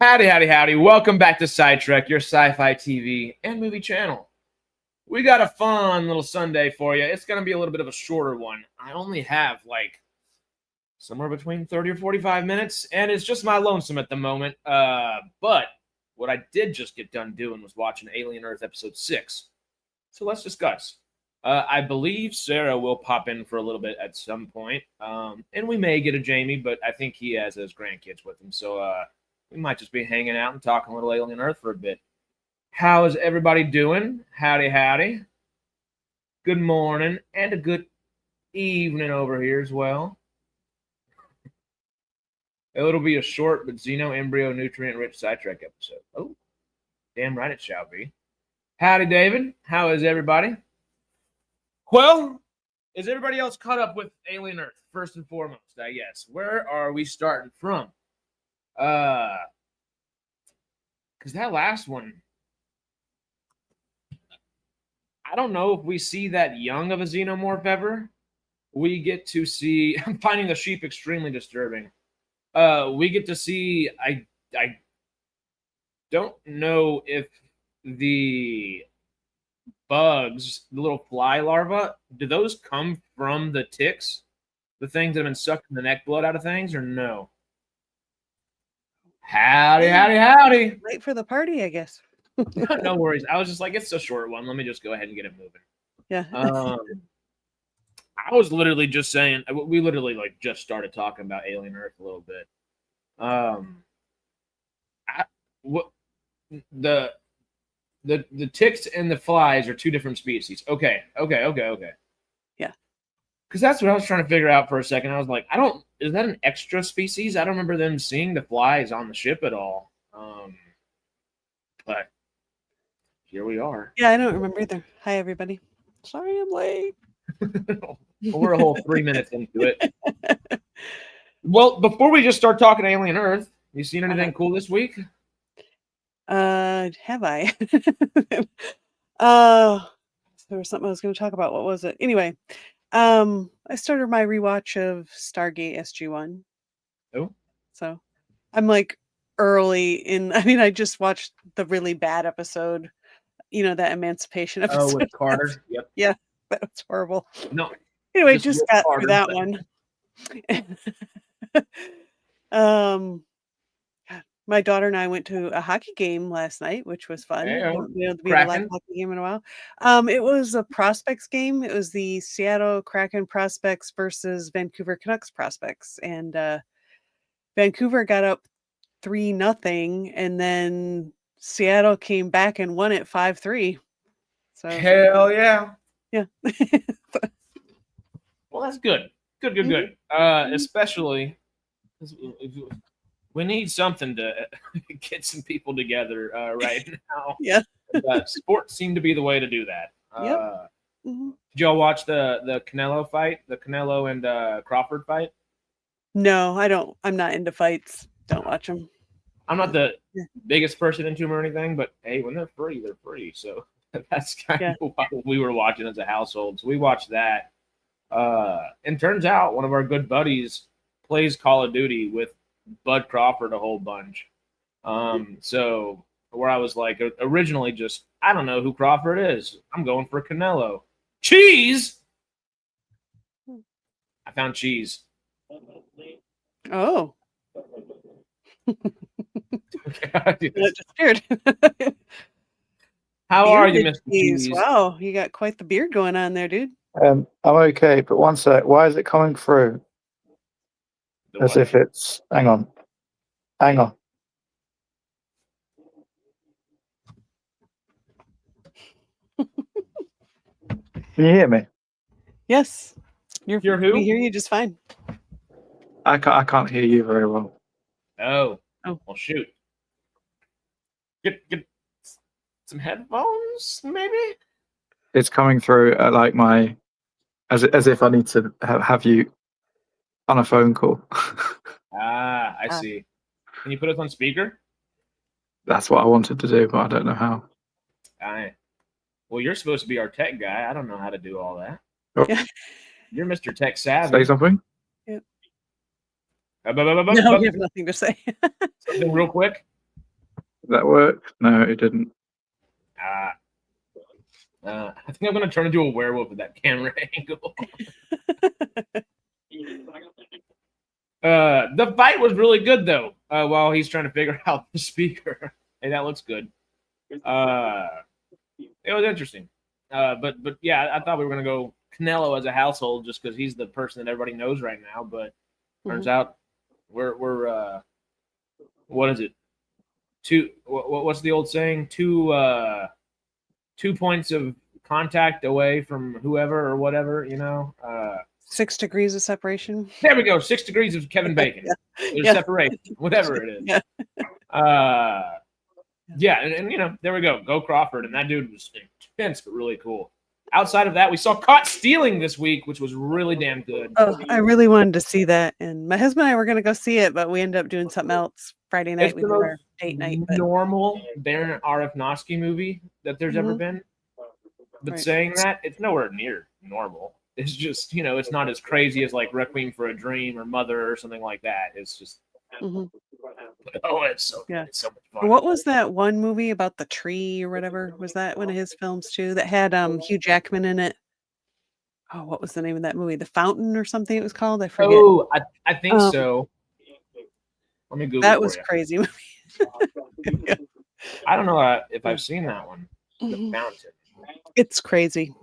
Howdy, howdy, howdy. Welcome back to SciTrek, your sci-fi TV and movie channel. We got a fun little Sunday for you. It's going to be a little bit of a shorter one. I only have somewhere between 30 or 45 minutes, and it's just my lonesome at the moment. But what I did just get done doing was watching Alien Earth Episode 6. So let's discuss. I believe Sarah will pop in for a little bit at some point, and we may get a Jamie, but I think he has his grandkids with him, so we might just be hanging out and talking a little Alien Earth for a bit. How is everybody doing? Howdy, howdy. Good morning and a good evening over here as well. It'll be a short but xeno-embryo nutrient-rich SciTrek episode. Oh, damn right it shall be. Howdy, David. How is everybody? Well, is everybody else caught up with Alien Earth? First and foremost, I guess. Where are we starting from? Because that last one, I don't know if we see that young of a xenomorph ever. We get to see, I'm finding the sheep extremely disturbing. We get to see, I don't know if the bugs, the little fly larvae, do those come from the ticks? The things that have been sucking the neck blood out of things, or no? Howdy, howdy, howdy. Late for the party, I guess. No worries. I was just like, it's a short one. Let me just go ahead and get it moving. Yeah. I was literally just saying, we literally just started talking about Alien Earth a little bit. The ticks and the flies are two different species. Okay. Yeah. Because that's what I was trying to figure out for a second. I was like, is that an extra species? I don't remember them seeing the flies on the ship at all. But here we are. Yeah, I don't remember either. Hi, everybody. Sorry I'm late. We're a whole 3 minutes into it. Well, before we just start talking Alien Earth, you seen anything cool this week? Have I? There was something I was going to talk about. What was it? Anyway, I started my rewatch of Stargate SG-1. Oh. So I'm early in, I just watched the really bad episode, that Emancipation episode. Oh, with Carter? Yep. Yeah, that was horrible. No. Anyway, just got through that one. My daughter and I went to a hockey game last night, which was fun. We haven't been to a live hockey game in a while. It was a prospects game. It was the Seattle Kraken prospects versus Vancouver Canucks prospects, and Vancouver got up 3-0, and then Seattle came back and won it 5-3. So hell yeah. Yeah. Well, that's good. Good. Especially we need something to get some people together right now. Yeah. Sports seem to be the way to do that. Yep. Did y'all watch the Canelo fight, the Canelo and Crawford fight? No, I don't. I'm not into fights. Don't watch them. I'm not the biggest person into them or anything, but hey, when they're free, they're free. So that's kind of what we were watching as a household. So we watched that. And turns out one of our good buddies plays Call of Duty with Bud Crawford a whole bunch. So where I was originally just, I don't know who Crawford is. I'm going for Canelo. Cheese! I found cheese. Oh. Okay. Disappeared. How are you, Mr. Cheese? Wow, you got quite the beard going on there, dude. I'm okay, but one sec. Why is it coming through? As if it's... Hang on. Can you hear me? Yes. You're who? We hear you just fine. I can't hear you very well. Oh. Well, shoot. Get some headphones, maybe? It's coming through at my... As if I need to have you on a phone call. I see. Can you put us on speaker? That's what I wanted to do, but I don't know how. Well, you're supposed to be our tech guy. I don't know how to do all that. Oh. You're Mr. Tech Savvy. Say something? No, you have nothing to say. Something real quick. that work? No, it didn't. I think I'm going to turn into a werewolf with that camera angle. The fight was really good, though, while he's trying to figure out the speaker. Hey, that looks good. It was interesting. But yeah, I thought we were going to go Canelo as a household just because he's the person that everybody knows right now. But turns out we're what is it? What's the old saying? Two points of contact away from whoever or whatever, 6 degrees of separation. There we go. 6 degrees of Kevin Bacon. There's separation, whatever it is. And there we go. Go Crawford. And that dude was intense, but really cool. Outside of that, we saw Caught Stealing this week, which was really damn good. Oh, I really wanted to see that. And my husband and I were going to go see it, but we ended up doing something else Friday night. We did our date night. Normal Darren Aronofsky movie that there's ever been. But saying that, it's nowhere near normal. It's just, it's not as crazy as like Requiem for a Dream or Mother or something like that. It's just, it's so much fun. What was that one movie about the tree or whatever? Was that one of his films too that had Hugh Jackman in it? Oh, what was the name of that movie? The Fountain or something it was called? I forget. Oh, I think so. Let me Google that was crazy movie. I don't know if I've seen that one. The Fountain. It's crazy.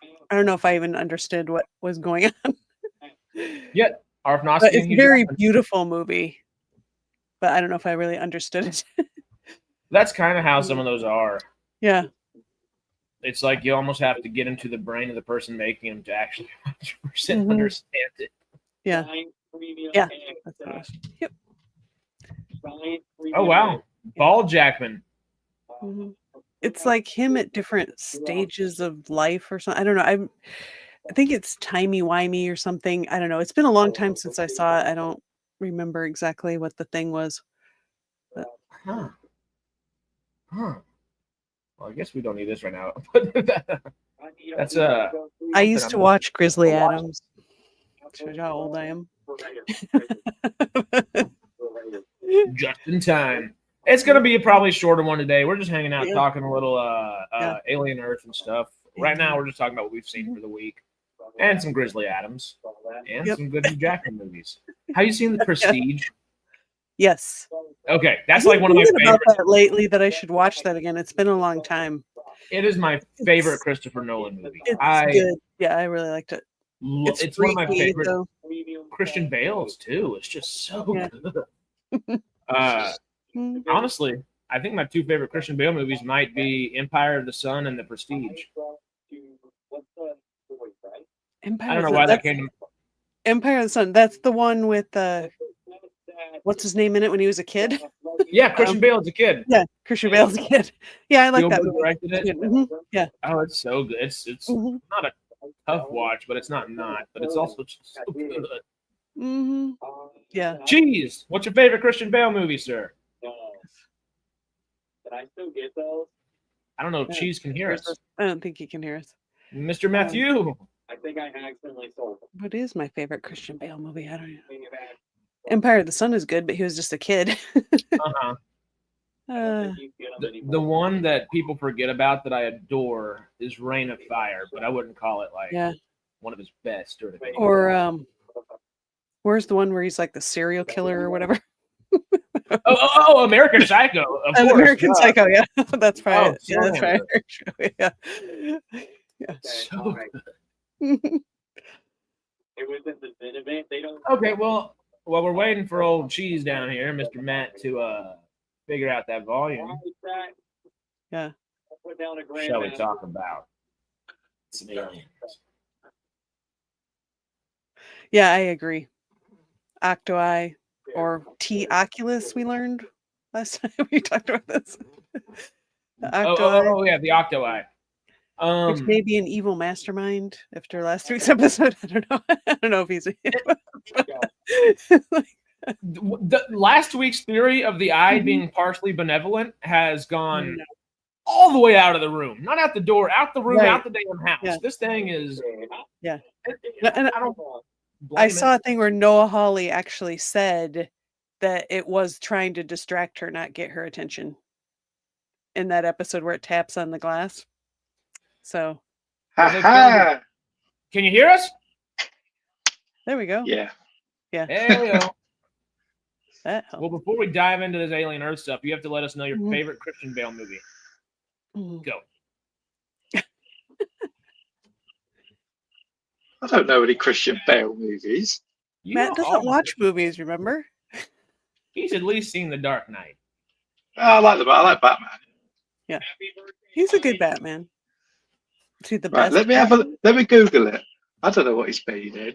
I don't know if I even understood what was going on. Yet, Aronofsky. But it's a very beautiful movie. But I don't know if I really understood it. That's kind of how some of those are. Yeah. It's like you almost have to get into the brain of the person making them to actually 100% understand it. Yeah. Yeah. That's what it was. Yep. Oh, wow. Ball Jackman. It's like him at different stages of life or something. I don't know. I think it's timey-wimey or something. I don't know. It's been a long time since I saw it. I don't remember exactly what the thing was. But. Well, I guess we don't need this right now. That's I used to watch Grizzly Adams. Shows you how old I am. Just in time. It's gonna be probably a shorter one today. We're just hanging out, talking a little Alien Earth and stuff. Right now, we're just talking about what we've seen for the week, and some Grizzly Adams, and some good Hugh Jackman movies. Have you seen The Prestige? Yes. Okay, that's like one of my favorites. About that lately that I should watch that again. It's been a long time. It is my favorite Christopher Nolan movie. It's good. Yeah, I really liked it. It's one of my favorite. Christian Bale's too. It's just so good. Honestly, I think my two favorite Christian Bale movies might be Empire of the Sun and The Prestige. I don't know why that came to me. Empire of the Sun. That's the one with what's his name in it when he was a kid? Yeah, Christian Bale as a kid. Yeah, Christian Bale as a kid. Yeah, I like that movie. Directed it. Yeah. Oh, it's so good. It's not a tough watch, but it's not. But it's also just so good. Yeah. Cheese. What's your favorite Christian Bale movie, sir? Did I still get those? I don't know if Cheese can hear us. I don't think he can hear us. Mr. Matthew. I think I accidentally sold them. What is my favorite Christian Bale movie? I don't know. Empire of the Sun is good, but he was just a kid. The one that people forget about that I adore is Reign of Fire, but I wouldn't call it like one of his best or anything. Or where's the one where he's like the serial killer or whatever? American Psycho. Of course. American Psycho, yeah. That's right. Yeah, that's right. Yeah. So it wasn't the event. They don't. Okay, well, while we're waiting for old Cheese down here, Mr. Matt, to figure out that volume. Yeah. Shall we talk about some aliens? Yeah, I agree. Octopi or T Oculus, we learned last time we talked about this. The the Octopi. Which may be an evil mastermind after last week's episode. I don't know. I don't know if he's the last week's theory of the eye being partially benevolent has gone all the way out of the room. Not out the door, out the room, out the damn house. Yeah. This thing is I saw a thing where Noah Hawley actually said that it was trying to distract her, not get her attention. in that episode where it taps on the glass. So, Ha! Can you hear us? There we go. Yeah. Yeah. There we go. That helped. Well, before we dive into this Alien Earth stuff, you have to let us know your favorite Christian Bale movie. Go. I don't know any Christian Bale movies. Matt doesn't watch movies, remember? He's at least seen The Dark Knight. I like Batman. Yeah. He's a good Batman. Is he the Right, best? let me Google it. I don't know what he's been in.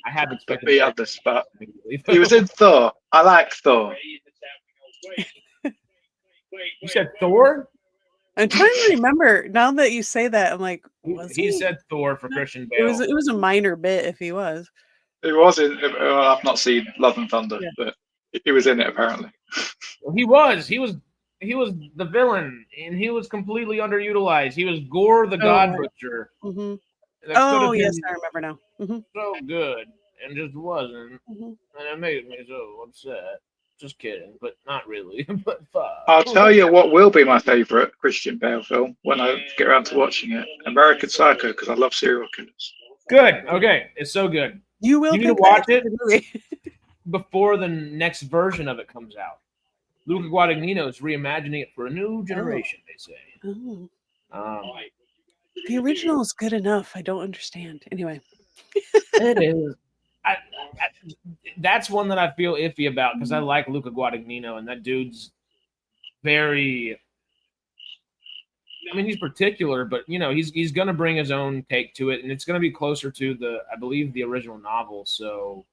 I haven't expected Be on the spot. He was in Thor. I like Thor. You said Thor? I'm trying to remember. Now that you say that, I'm like, was he said Thor for Christian Bale. It was a minor bit if he was. It was in. I've not seen Love and Thunder, but he was in it apparently. Well, he was the villain, and he was completely underutilized. He was Gore the God Butcher. Mm-hmm. Oh yes, I remember now. Mm-hmm. So good, and just wasn't, and it made me so upset. Just kidding, but not really. But I'll tell you what will be my favorite Christian Bale film when I get around to watching it: American Psycho, because I love serial killers. Good. Okay, it's so good. You need to watch it before the next version of it comes out. Luca Guadagnino is reimagining it for a new generation. They say. The original is good enough. I don't understand. Anyway, it is. That's one that I feel iffy about because I like Luca Guadagnino, and that dude's very. I mean, he's particular, but he's going to bring his own take to it, and it's going to be closer to I believe, the original novel. So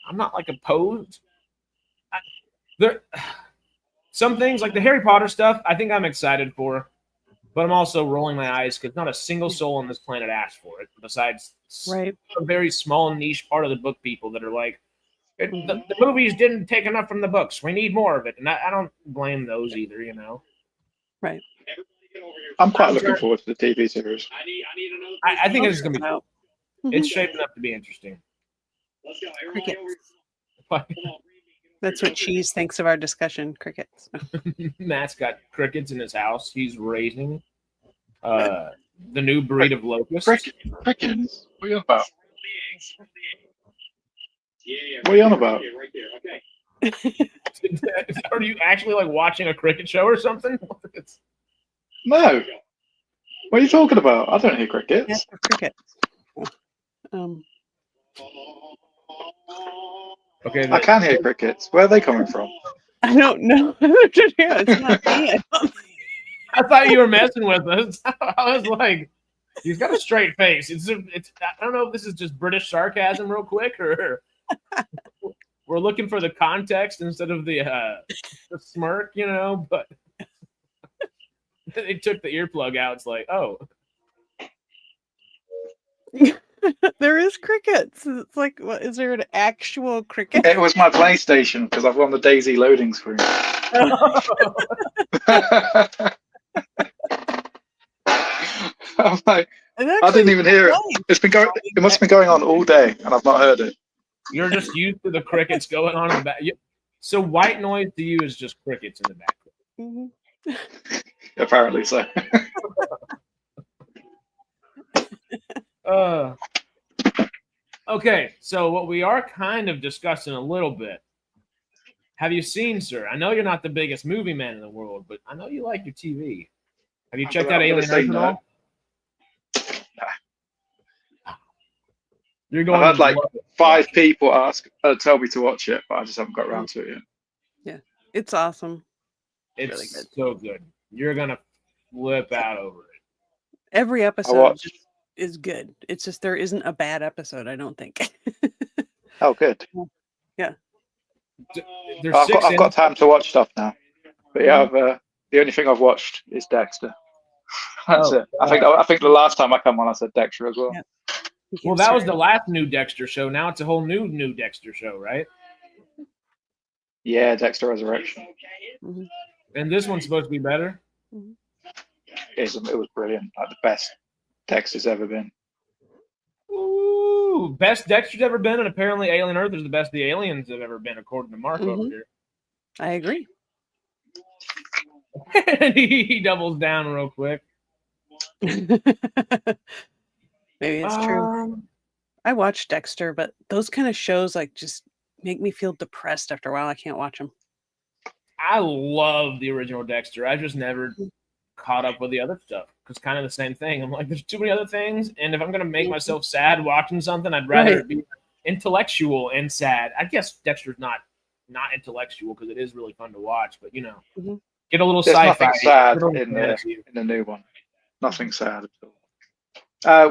I'm not like opposed. Some things like the Harry Potter stuff, I think I'm excited for, but I'm also rolling my eyes because not a single soul on this planet asked for it, besides a very small niche part of the book people that are like, the movies didn't take enough from the books. We need more of it, and I don't blame those either. Right. I'm quite looking forward to the TV series. I think it's going to be cool. It's shaping up to be interesting. Crickets. That's what Cheese thinks of our discussion. Crickets. Matt's got crickets in his house. He's raising the new breed of locusts. Crickets? What are you on about? What are you on about? Are you actually like watching a cricket show or something? No. What are you talking about? I don't hear crickets. Yeah, crickets. Okay, I can hear crickets. Where are they coming from? I don't know. It's not me. I thought you were messing with us. I was like, he's got a straight face. It's. I don't know if this is just British sarcasm, real quick, or we're looking for the context instead of the smirk, But they took the earplug out. It's like, oh. There is crickets. It's like, what is there an actual cricket? It was my PlayStation because I've got the Daisy loading screen. I'm like, I didn't even hear it. It's been going. It must have been going on all day, and I've not heard it. You're just used to the crickets going on in the back. So white noise to you is just crickets in the background. Apparently so. Okay, so what we are kind of discussing a little bit. Have you seen, sir? I know you're not the biggest movie man in the world, but I know you like your TV. Have you checked out Alien Earth at all? You're going. I've had like 5 people tell me to watch it, but I just haven't got around to it yet. Yeah, it's awesome. It's really good. So good. You're gonna flip out over it. Every episode is good. It's just there isn't a bad episode, I don't think. Oh, good. Yeah. I've got time to watch stuff now. But yeah, the only thing I've watched is Dexter. That's it. I think the last time I come on, I said Dexter as well. Yeah. Well, that was the last new Dexter show. Now it's a whole new Dexter show, right? Yeah, Dexter Resurrection. And this one's supposed to be better? It was brilliant. Like the best Dexter's ever been. Ooh, best Dexter's ever been, and apparently Alien Earth is the best the aliens have ever been, according to Mark over here. I agree. And he doubles down real quick. Maybe it's true. I watch Dexter, but those kind of shows like just make me feel depressed after a while. I can't watch them. I love the original Dexter. I just never caught up with the other stuff because kind of the same thing. I'm like, there's too many other things, and if I'm gonna make myself sad watching something, I'd rather it be intellectual and sad. I guess Dexter's not intellectual because it is really fun to watch, but get a little sci-fi. Nothing sad in the new one. Nothing sad at all.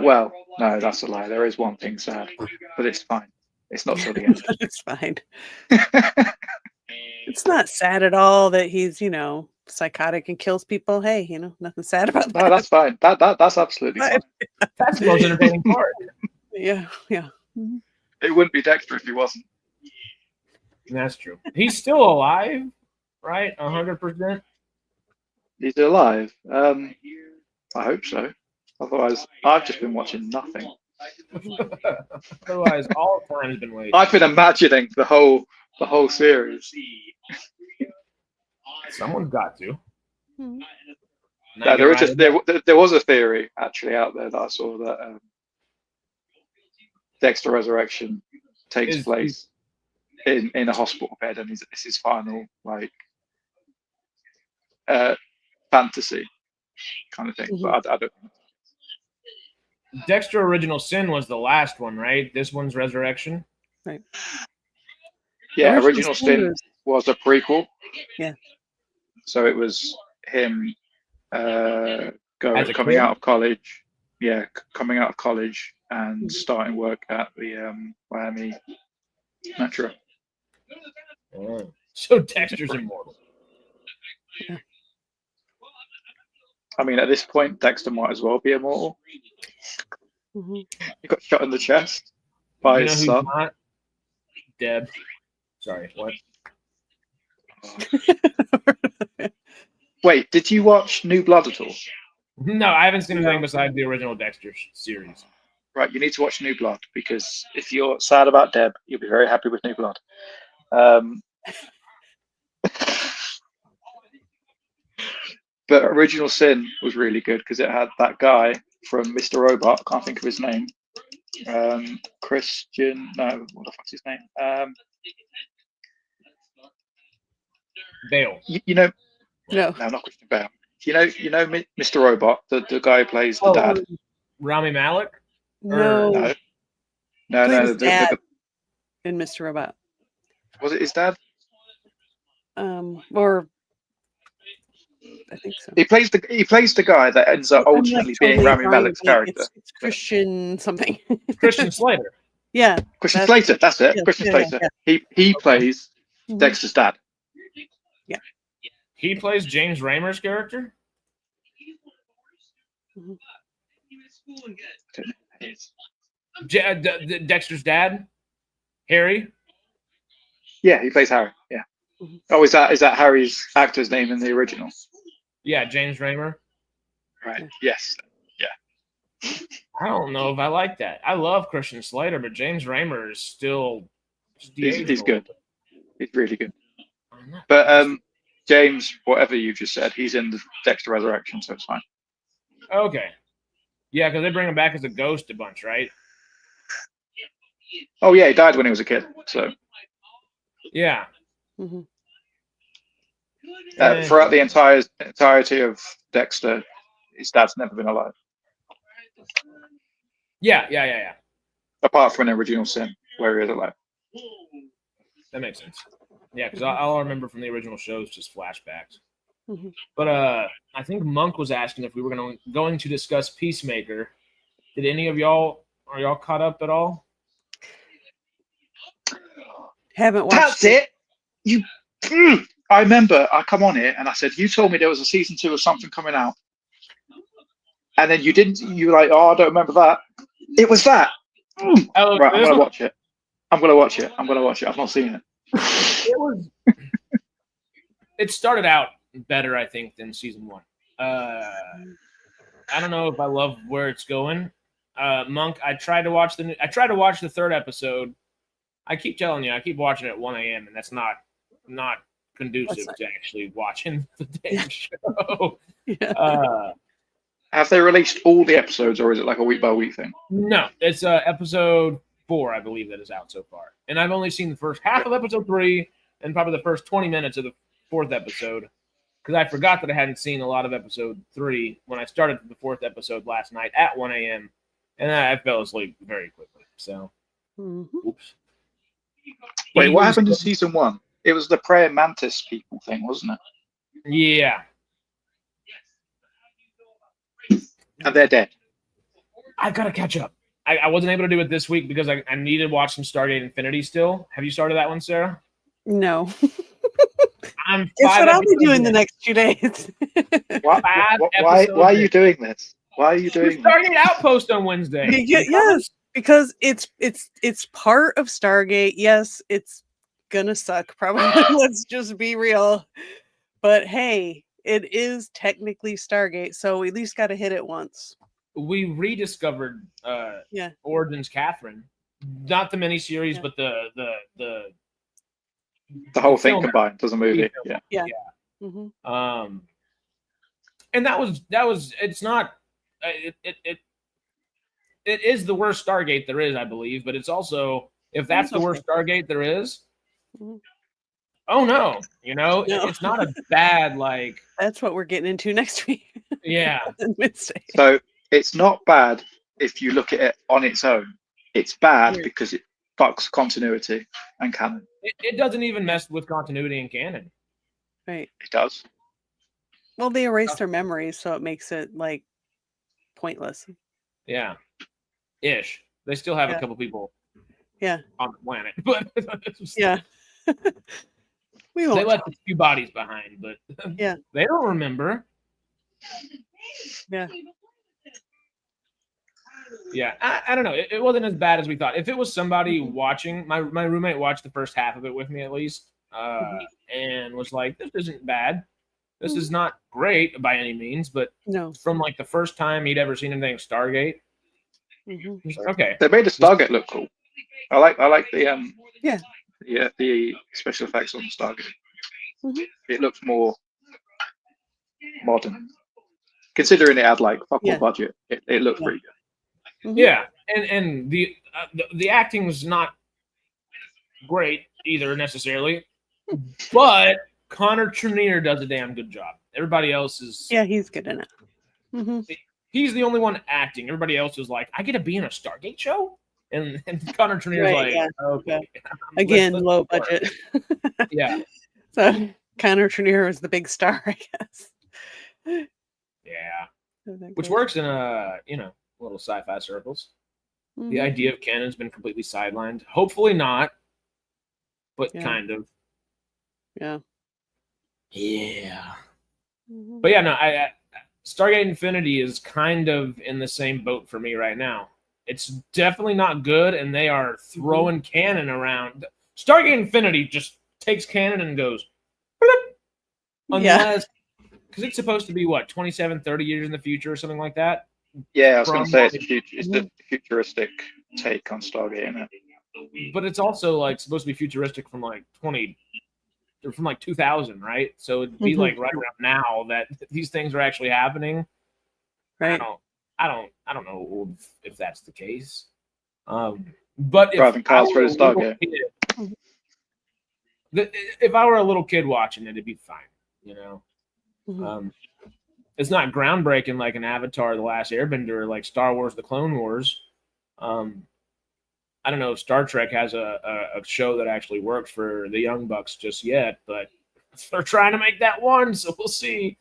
Well, no, that's a lie. There is one thing sad, but it's fine. It's not till the end. It's fine. It's not sad at all that he's, psychotic and kills people. Hey, nothing sad about that. No, that's fine. That's absolutely fine. That's the most entertaining part. Yeah. It wouldn't be Dexter if he wasn't. That's true. He's still alive, right? 100%. He's alive. I hope so. Otherwise, I've just been watching nothing. Otherwise, all time has been waiting. I've been imagining the whole series. Someone's got to. No, there was a theory actually out there that I saw that Dexter Resurrection takes place in a hospital bed, and it's his final fantasy kind of thing. But I don't know. Dexter Original Sin was the last one, right? This one's Resurrection. Right. Yeah, Original Sin was a prequel. Yeah. So it was him coming kid? out of college. Yeah, coming out of college and starting work at the Miami Metro. Oh. So Dexter's immortal. Yeah. I mean, at this point, Dexter might as well be immortal. He got shot in the chest by his son. Not? Deb. Sorry, what? Wait, did you watch New Blood at all? No, I haven't seen anything besides the original Dexter series. Right, you need to watch New Blood because if you're sad about Deb, you'll be very happy with New Blood. But Original Sin was really good because it had that guy from Mr. Robot. I can't think of his name. Christian. No, what the fuck's his name? Bale. No, No, not Christian Bale. You know, Mr. Robot, the guy who plays the dad. Rami Malek. No. No. Dad in Mr. Robot. Was it his dad? Or I think so. He plays the guy that ends up ultimately being Rami Malek's character. It's Christian something. Christian Slater. Yeah. Christian Slater. That's it. Yeah, Christian Slater. Yeah. He plays Dexter's dad. Yeah. He plays James Raymer's character. Dexter's dad, Harry. Yeah, he plays Harry. Yeah. Oh, is that Harry's actor's name in the original? Yeah, James Raymer. Right. Yes. Yeah. I don't know if I like that. I love Christian Slater, but James Raymer is still. He's good. He's really good. But James, whatever you just said, he's in the Dexter Resurrection, so it's fine. Okay. Yeah, because they bring him back as a ghost a bunch, right? Oh yeah, he died when he was a kid. So. Yeah. Throughout the entirety of Dexter, his dad's never been alive. Yeah. Apart from an Original Sin, where he is alive. That makes sense. Yeah, because all I remember from the original show is just flashbacks. But I think Monk was asking if we were going to discuss Peacemaker. Did any of y'all are y'all caught up at all? Haven't watched. That's it. I remember I come on here and I said, you told me there was a season 2 of something coming out. And then you didn't, you were like, oh, I don't remember that. It was that. Right, I'm going to watch it. I've not seen it. It started out better, I think, than season 1. I don't know if I love where it's going. Monk, I tried to watch the 3rd episode. I keep telling you, I keep watching it at 1 a.m. and that's not conducive to actually watching the damn show. Have they released all the episodes, or is it like a week by week thing? No, it's episode 4, I believe, that is out so far, and I've only seen the first half of episode 3 and probably the first 20 minutes of the 4th episode, because I forgot that I hadn't seen a lot of episode 3 when I started the 4th episode last night at 1 a.m. and I fell asleep very quickly. So, oops. Wait, what happened in season 1? It was the praying mantis people thing, wasn't it? Yeah. And they're dead. I gotta catch up. I wasn't able to do it this week because I needed to watch some Stargate Infinity still. Have you started that one, Sarah? No. Guess what I'll be doing the next 2 days. Why are you doing this? Why are you doing this? Stargate Outpost on Wednesday. Yes, because it's part of Stargate. Yes, it's gonna suck probably. Let's just be real. But hey, it is technically Stargate, so we at least got to hit it once. We rediscovered Origins Catherine, not the miniseries, but the whole thing combined as a movie. Yeah. And that was it's not it is the worst Stargate there is, I believe, but it's also, if that's the worst Stargate there is, oh no, it's not a bad, like, that's what we're getting into next week. Yeah. So it's not bad if you look at it on its own. It's bad because it fucks continuity and canon. It doesn't even mess with continuity and canon. Right. It does. Well, they erase their memories, so it makes it like pointless. Yeah. Ish. They still have a couple people on the planet, but they left a few bodies behind, but they don't remember. I don't know. It wasn't as bad as we thought. If it was somebody watching, my roommate watched the first half of it with me at least, and was like, "This isn't bad. This is not great by any means, but from like the first time he'd ever seen anything Stargate, he's like, okay." They made the Stargate look cool. I like the the special effects on the Stargate. It looks more modern, considering it had like fuck all budget. It looked pretty good. Yeah, and the acting's not great either necessarily, but Connor Trinneer does a damn good job. Everybody else is he's good in it. He's the only one acting. Everybody else is like, I get to be in a Stargate show, and Connor Trinneer's okay. Again, low budget. So Connor Trinneer was the big star, I guess. Yeah, which works in little sci-fi circles. The idea of canon's been completely sidelined. Hopefully not, but kind of. Yeah. But I Stargate Infinity is kind of in the same boat for me right now. It's definitely not good, and they are throwing canon around. Stargate Infinity just takes canon and goes, unless, because it's supposed to be 27, 30 years in the future or something like that. Yeah, I was going to say it's the futuristic take on Stargate, isn't it? But it's also like supposed to be futuristic from like 2000, right? So it'd be like right around now that these things are actually happening. Right. I don't know if that's the case. But driving cars for the Stargate. If I were a little kid watching it, it'd be fine, It's not groundbreaking like an Avatar: The Last Airbender, or like Star Wars: The Clone Wars. I don't know if Star Trek has a show that actually works for the young bucks just yet, but they're trying to make that one, so we'll see.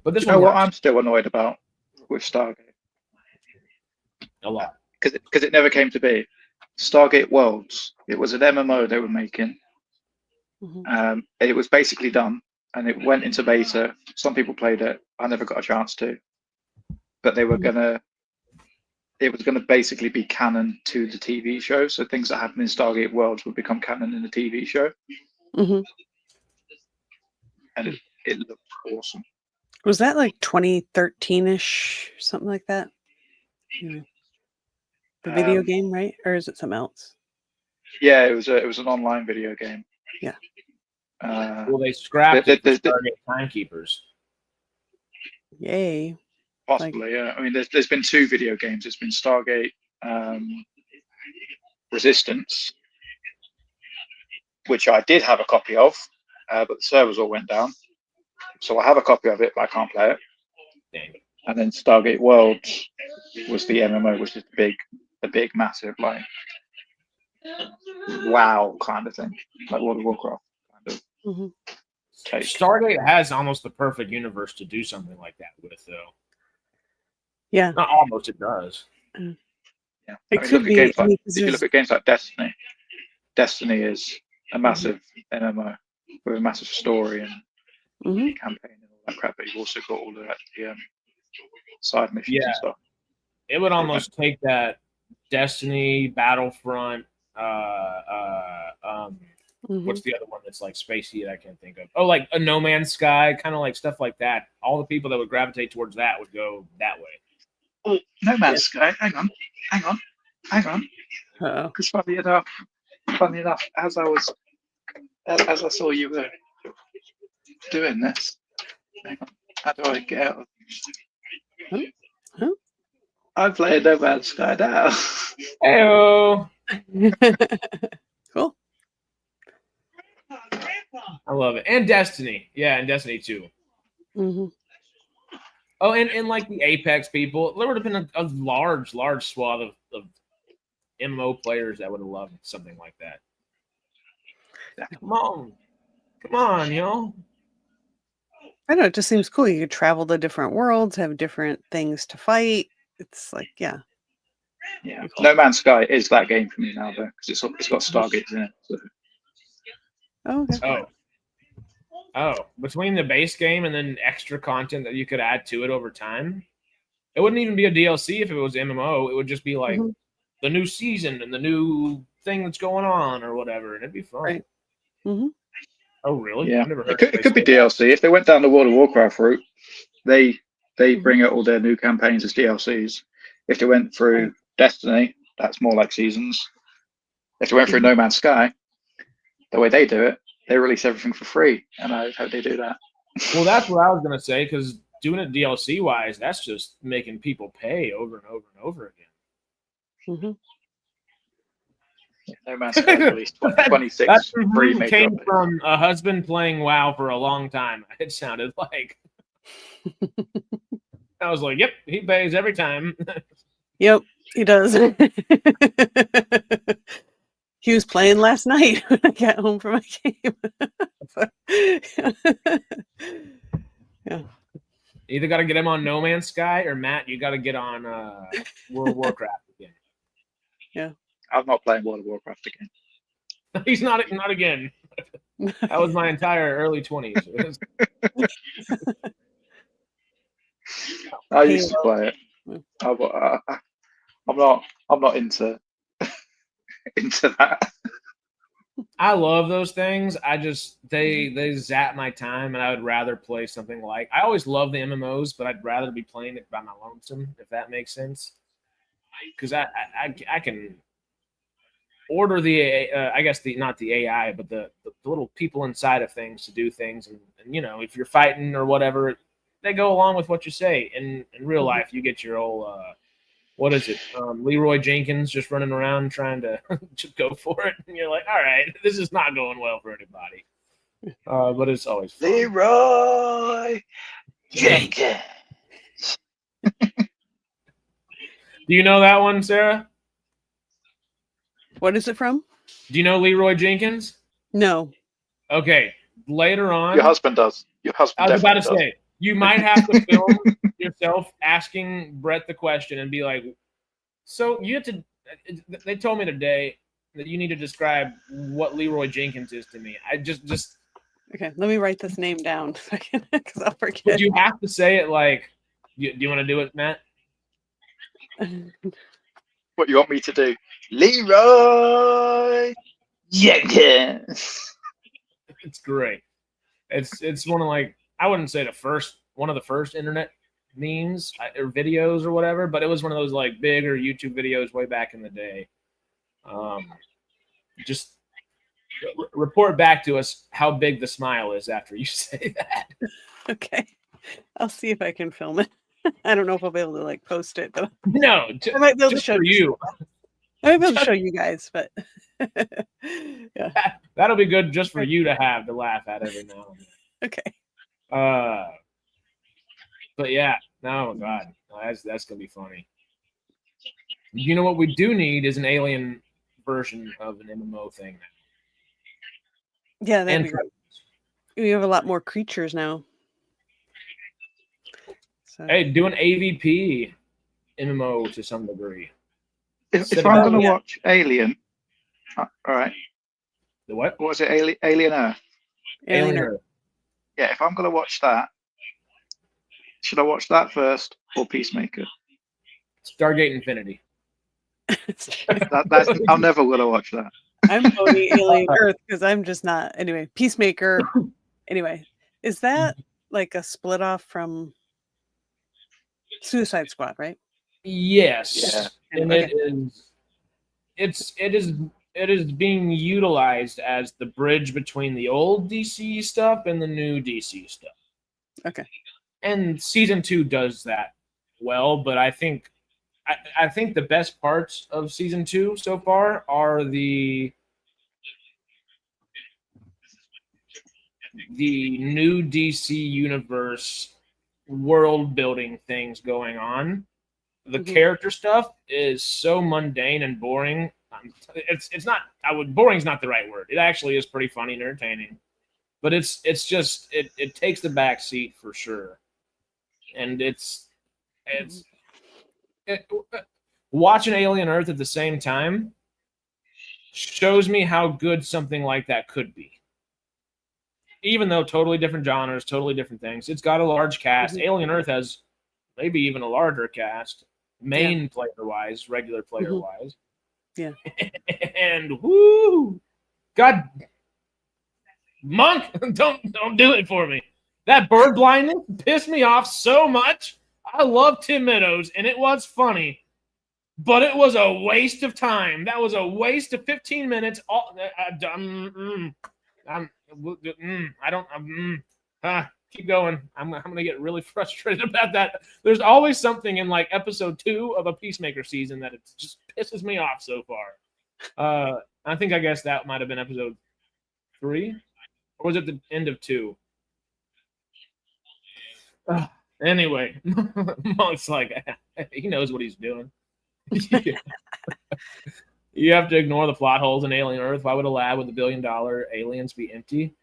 But this one, what I'm still annoyed about with Stargate, a lot, because it never came to be. Stargate Worlds. It was an MMO they were making. It was basically done. And it went into beta. Some people played it. I never got a chance to. But they were it was gonna basically be canon to the TV show. So things that happen in Stargate Worlds would become canon in the TV show. And it looked awesome. Was that like 2013-ish, something like that? The video game, right? Or is it something else? Yeah, it was an online video game. Yeah. Well, they scrapped it for Stargate Timekeepers. Yay. Possibly, yeah. I mean, there's been 2 video games. There's been Stargate Resistance, which I did have a copy of, but the servers all went down. So I have a copy of it, but I can't play it. Dang. And then Stargate Worlds was the MMO, which is the big, massive, like, WoW kind of thing, like World of Warcraft kind of take. Stargate has almost the perfect universe to do something like that with, though. Yeah. Not almost, it does. Yeah. It could be. If you look at games like Destiny, Destiny is a massive MMO with a massive story and campaign and all that crap, but you've also got all the side missions and stuff. It would almost take that Destiny, Battlefront, what's the other one that's like spacey that I can't think of? Oh, like a No Man's Sky, kind of like stuff like that. All the people that would gravitate towards that would go that way. Oh, No Man's Sky. Hang on. Because funny enough, as I saw you were doing this, hang on, how do I get out of I'm playing No Man's Sky now. Heyo. Cool. I love it. And Destiny. Yeah, and Destiny 2. Oh, and like the Apex people, there would have been a large swath of MMO players that would have loved something like that. Come on, yo. I don't know. It just seems cool. You could travel to different worlds, have different things to fight. It's like, yeah. Yeah. Cool. No Man's Sky is that game for me now, though, because it's got Stargates in it. So. Oh, okay. Oh, between the base game and then extra content that you could add to it over time, it wouldn't even be a DLC if it was MMO. It would just be like the new season and the new thing that's going on or whatever, and it'd be fun. Right. Oh, really? Yeah. I've never heard it could be DLC. If they went down the World of Warcraft route, they bring out all their new campaigns as DLCs. If they went through Destiny, that's more like seasons. If they went through No Man's Sky, the way they do it, they release everything for free, and I hope they do that. Well, that's what I was going to say, because doing it DLC-wise, that's just making people pay over and over and over again. Yeah, No Man's Sky released 26 free. That came from a husband playing WoW for a long time, it sounded like. I was like, yep, he pays every time. Yep, he does. He was playing last night when I got home from my game. Yeah. Either got to get him on No Man's Sky, or Matt, you got to get on World of Warcraft again. Yeah. I'm not playing World of Warcraft again. He's not again. That was my entire early 20s. I used to play it. I'm not into that. I love those things. They zap my time, and I would rather play something like. I always love the MMOs, but I'd rather be playing it by my lonesome, if that makes sense. Because I can order the I guess not the AI, but the little people inside of things to do things, and if you're fighting or whatever, they go along with what you say. In real life, you get your old what is it? Leroy Jenkins just running around trying to just go for it, and you're like, all right, this is not going well for anybody. But it's always fun. Leroy Jenkins. Do you know that one, Sarah? What is it from? Do you know Leroy Jenkins? No. Okay. Later on, Your husband does. I was about to say, you might have to film yourself asking Brett the question and be like, so you have to, they told me today that you need to describe what Leroy Jenkins is to me. I just okay, let me write this name down because I'll forget. But you have to say it like, do you want to do it, Matt? What you want me to do? Leroy Jenkins. It's great. It's one of like, I wouldn't say one of the first internet memes or videos or whatever, but it was one of those like bigger YouTube videos way back in the day. Just report back to us how big the smile is after you say that. Okay. I'll see if I can film it. I don't know if I'll be able to like post it, but No, I might be able to just show for you. I might be able to show you guys, but yeah. That'll be good just for you to have to laugh at every now and then. Okay. But yeah, oh god, that's gonna be funny. You know what we do need is an alien version of an MMO thing now. Yeah, that'd be great. We have a lot more creatures now. So. Hey, do an AVP MMO to some degree. If I'm going to watch Alien, all right. The what? What was it? Alien Earth. Alien Earth. Yeah, if I'm going to watch that, should I watch that first or Peacemaker? Stargate Infinity. I'm never going to watch that. I'm voting Alien Earth because I'm just not. Anyway, Peacemaker. Anyway, is that like a split off from Suicide Squad, right? Yes. Yeah. And it is being utilized as the bridge between the old DC stuff and the new DC stuff. Okay. And season 2 does that well, but I think the best parts of season 2 so far are the new DC universe world building things going on. The character stuff is so mundane and boring. It's not. Boring's not the right word. It actually is pretty funny and entertaining, but it's just it takes the back seat for sure. And watching Alien Earth at the same time shows me how good something like that could be. Even though totally different genres, totally different things, it's got a large cast. Alien Earth has maybe even a larger cast, player-wise, regular player-wise. Yeah. And woo, God, Monk, don't do it for me. That bird blindness pissed me off so much. I love Tim Meadows, and it was funny, but it was a waste of time. That was a waste of 15 minutes. Keep going. I'm gonna get really frustrated about that. There's always something in like episode 2 of a Peacemaker season that it just pisses me off so far. I guess that might have been episode 3, or was it the end of 2? Anyway, Monk's like, he knows what he's doing. You have to ignore the plot holes in Alien Earth. Why would a lab with $1 billion aliens be empty?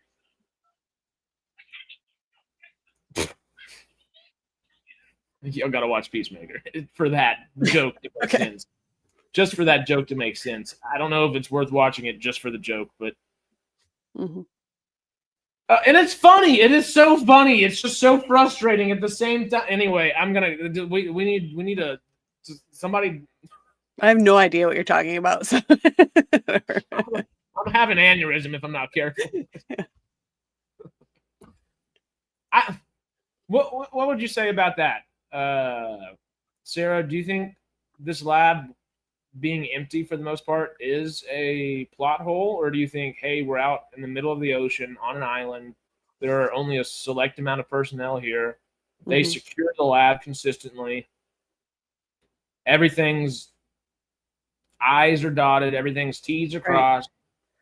You gotta watch Peacemaker for that joke to make sense. Just for that joke to make sense. I don't know if it's worth watching it just for the joke, but and it's funny. It is so funny. It's just so frustrating at the same time. Anyway, we need somebody. I have no idea what you're talking about. So. I'm having an aneurysm if I'm not careful. What would you say about that? Sarah, do you think this lab being empty for the most part is a plot hole, or do you think, hey, we're out in the middle of the ocean on an island, there are only a select amount of personnel here, they secure the lab consistently, everything's I's are dotted, everything's T's are crossed,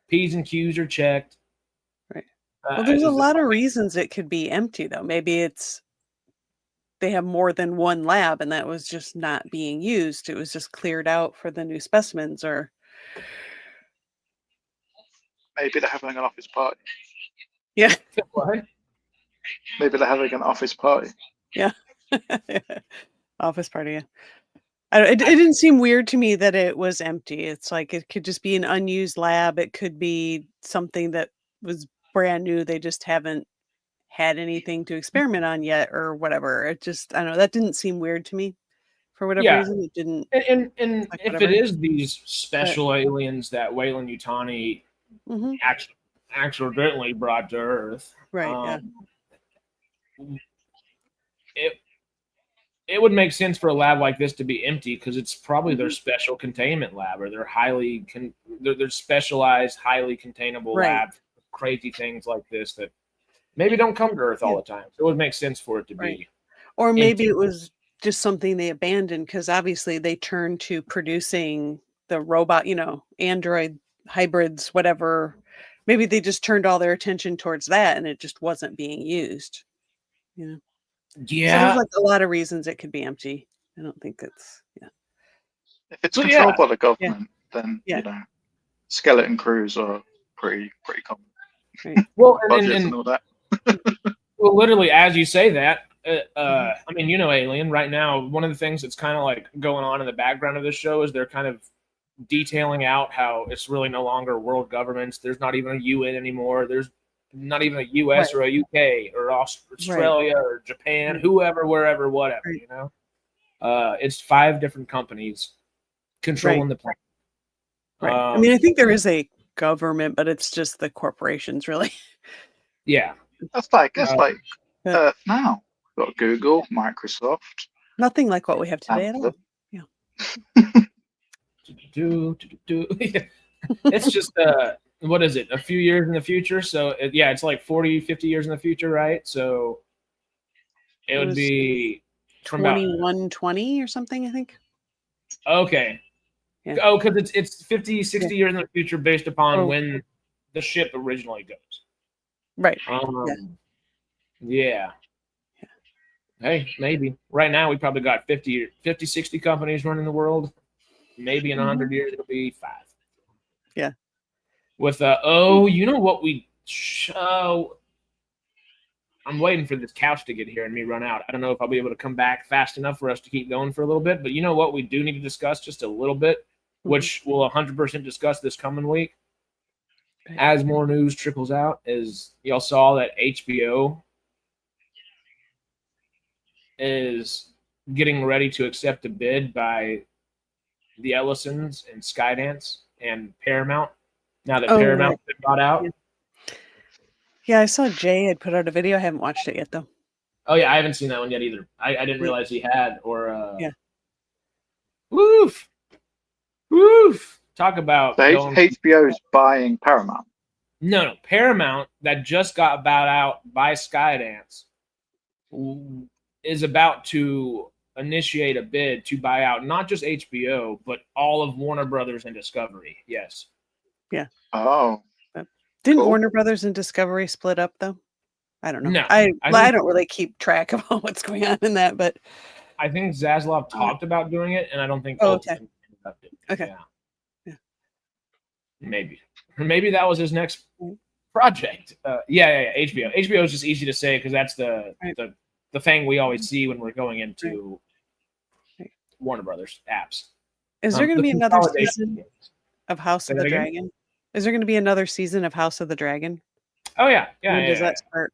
P's and Q's are checked. Right. Well, there's a lot of reasons it could be empty, though. Maybe they have more than one lab and that was just not being used. It was just cleared out for the new specimens, or maybe they're having an office party. Yeah. What? Maybe they're having an office party. Yeah. Office party, yeah. It didn't seem weird to me that it was empty. It's like it could just be an unused lab. It could be something that was brand new. They just haven't had anything to experiment on yet or whatever. It just, I don't know, that didn't seem weird to me for whatever reason. It didn't. And like, if it is these special aliens that Weyland-Yutani accidentally brought to Earth, right? it would make sense for a lab like this to be empty because it's probably their special containment lab or their their specialized, highly containable lab for crazy things like this that maybe don't come to Earth all the time. So it would make sense for it to be. Or maybe it was just something they abandoned because obviously they turned to producing the robot, android hybrids, whatever. Maybe they just turned all their attention towards that and it just wasn't being used. Yeah. So there's like a lot of reasons it could be empty. I don't think it's If it's controlled by the government, then skeleton crews are pretty common. Right. Well, budgets and all that. Well, literally, as you say that, I mean, Alien right now. One of the things that's kind of like going on in the background of this show is they're kind of detailing out how it's really no longer world governments. There's not even a UN anymore. There's not even a US or a UK or Australia or Japan, whoever, wherever, whatever. It's 5 different companies controlling the planet. Right. I mean, I think there is a government, but it's just the corporations, really. Yeah. That's like Earth now. We've got Google, Microsoft. Nothing like what we have today at all. Yeah. It's just what is it? A few years in the future. So it's like 40, 50 years in the future, right? So it would be 2120 or something, I think. Okay. Yeah. Oh, because it's 50, 60 years in the future based upon when the ship originally goes. Right. Yeah. Hey, maybe. Right now we probably got 50, 60 companies running the world. Maybe in 100 years it'll be 5. Yeah. With what we show. I'm waiting for this couch to get here and me run out. I don't know if I'll be able to come back fast enough for us to keep going for a little bit. But you know what we do need to discuss just a little bit, which we'll 100% discuss this coming week. As more news trickles out, is y'all saw that HBO is getting ready to accept a bid by the Ellisons and Skydance and Paramount. Now that Paramount's been bought out. Yeah, I saw Jay had put out a video. I haven't watched it yet, though. Oh, yeah, I haven't seen that one yet either. I didn't realize he had. Woof. Talk about... HBO's buying Paramount. No. Paramount, that just got bought out by Skydance, is about to initiate a bid to buy out not just HBO, but all of Warner Brothers and Discovery. Yes. Yeah. Oh. Didn't Warner Brothers and Discovery split up, though? I don't know. No. I don't really keep track of what's going on in that, but... I think Zaslav talked about doing it, and I don't think... Okay. Yeah. Maybe. Or maybe that was his next project. HBO. HBO is just easy to say because that's the thing we always see when we're going into Warner Brothers apps. Is there going to be another season of House of the Dragon? Is there going to be another season of House of the Dragon? Oh yeah. When does that start?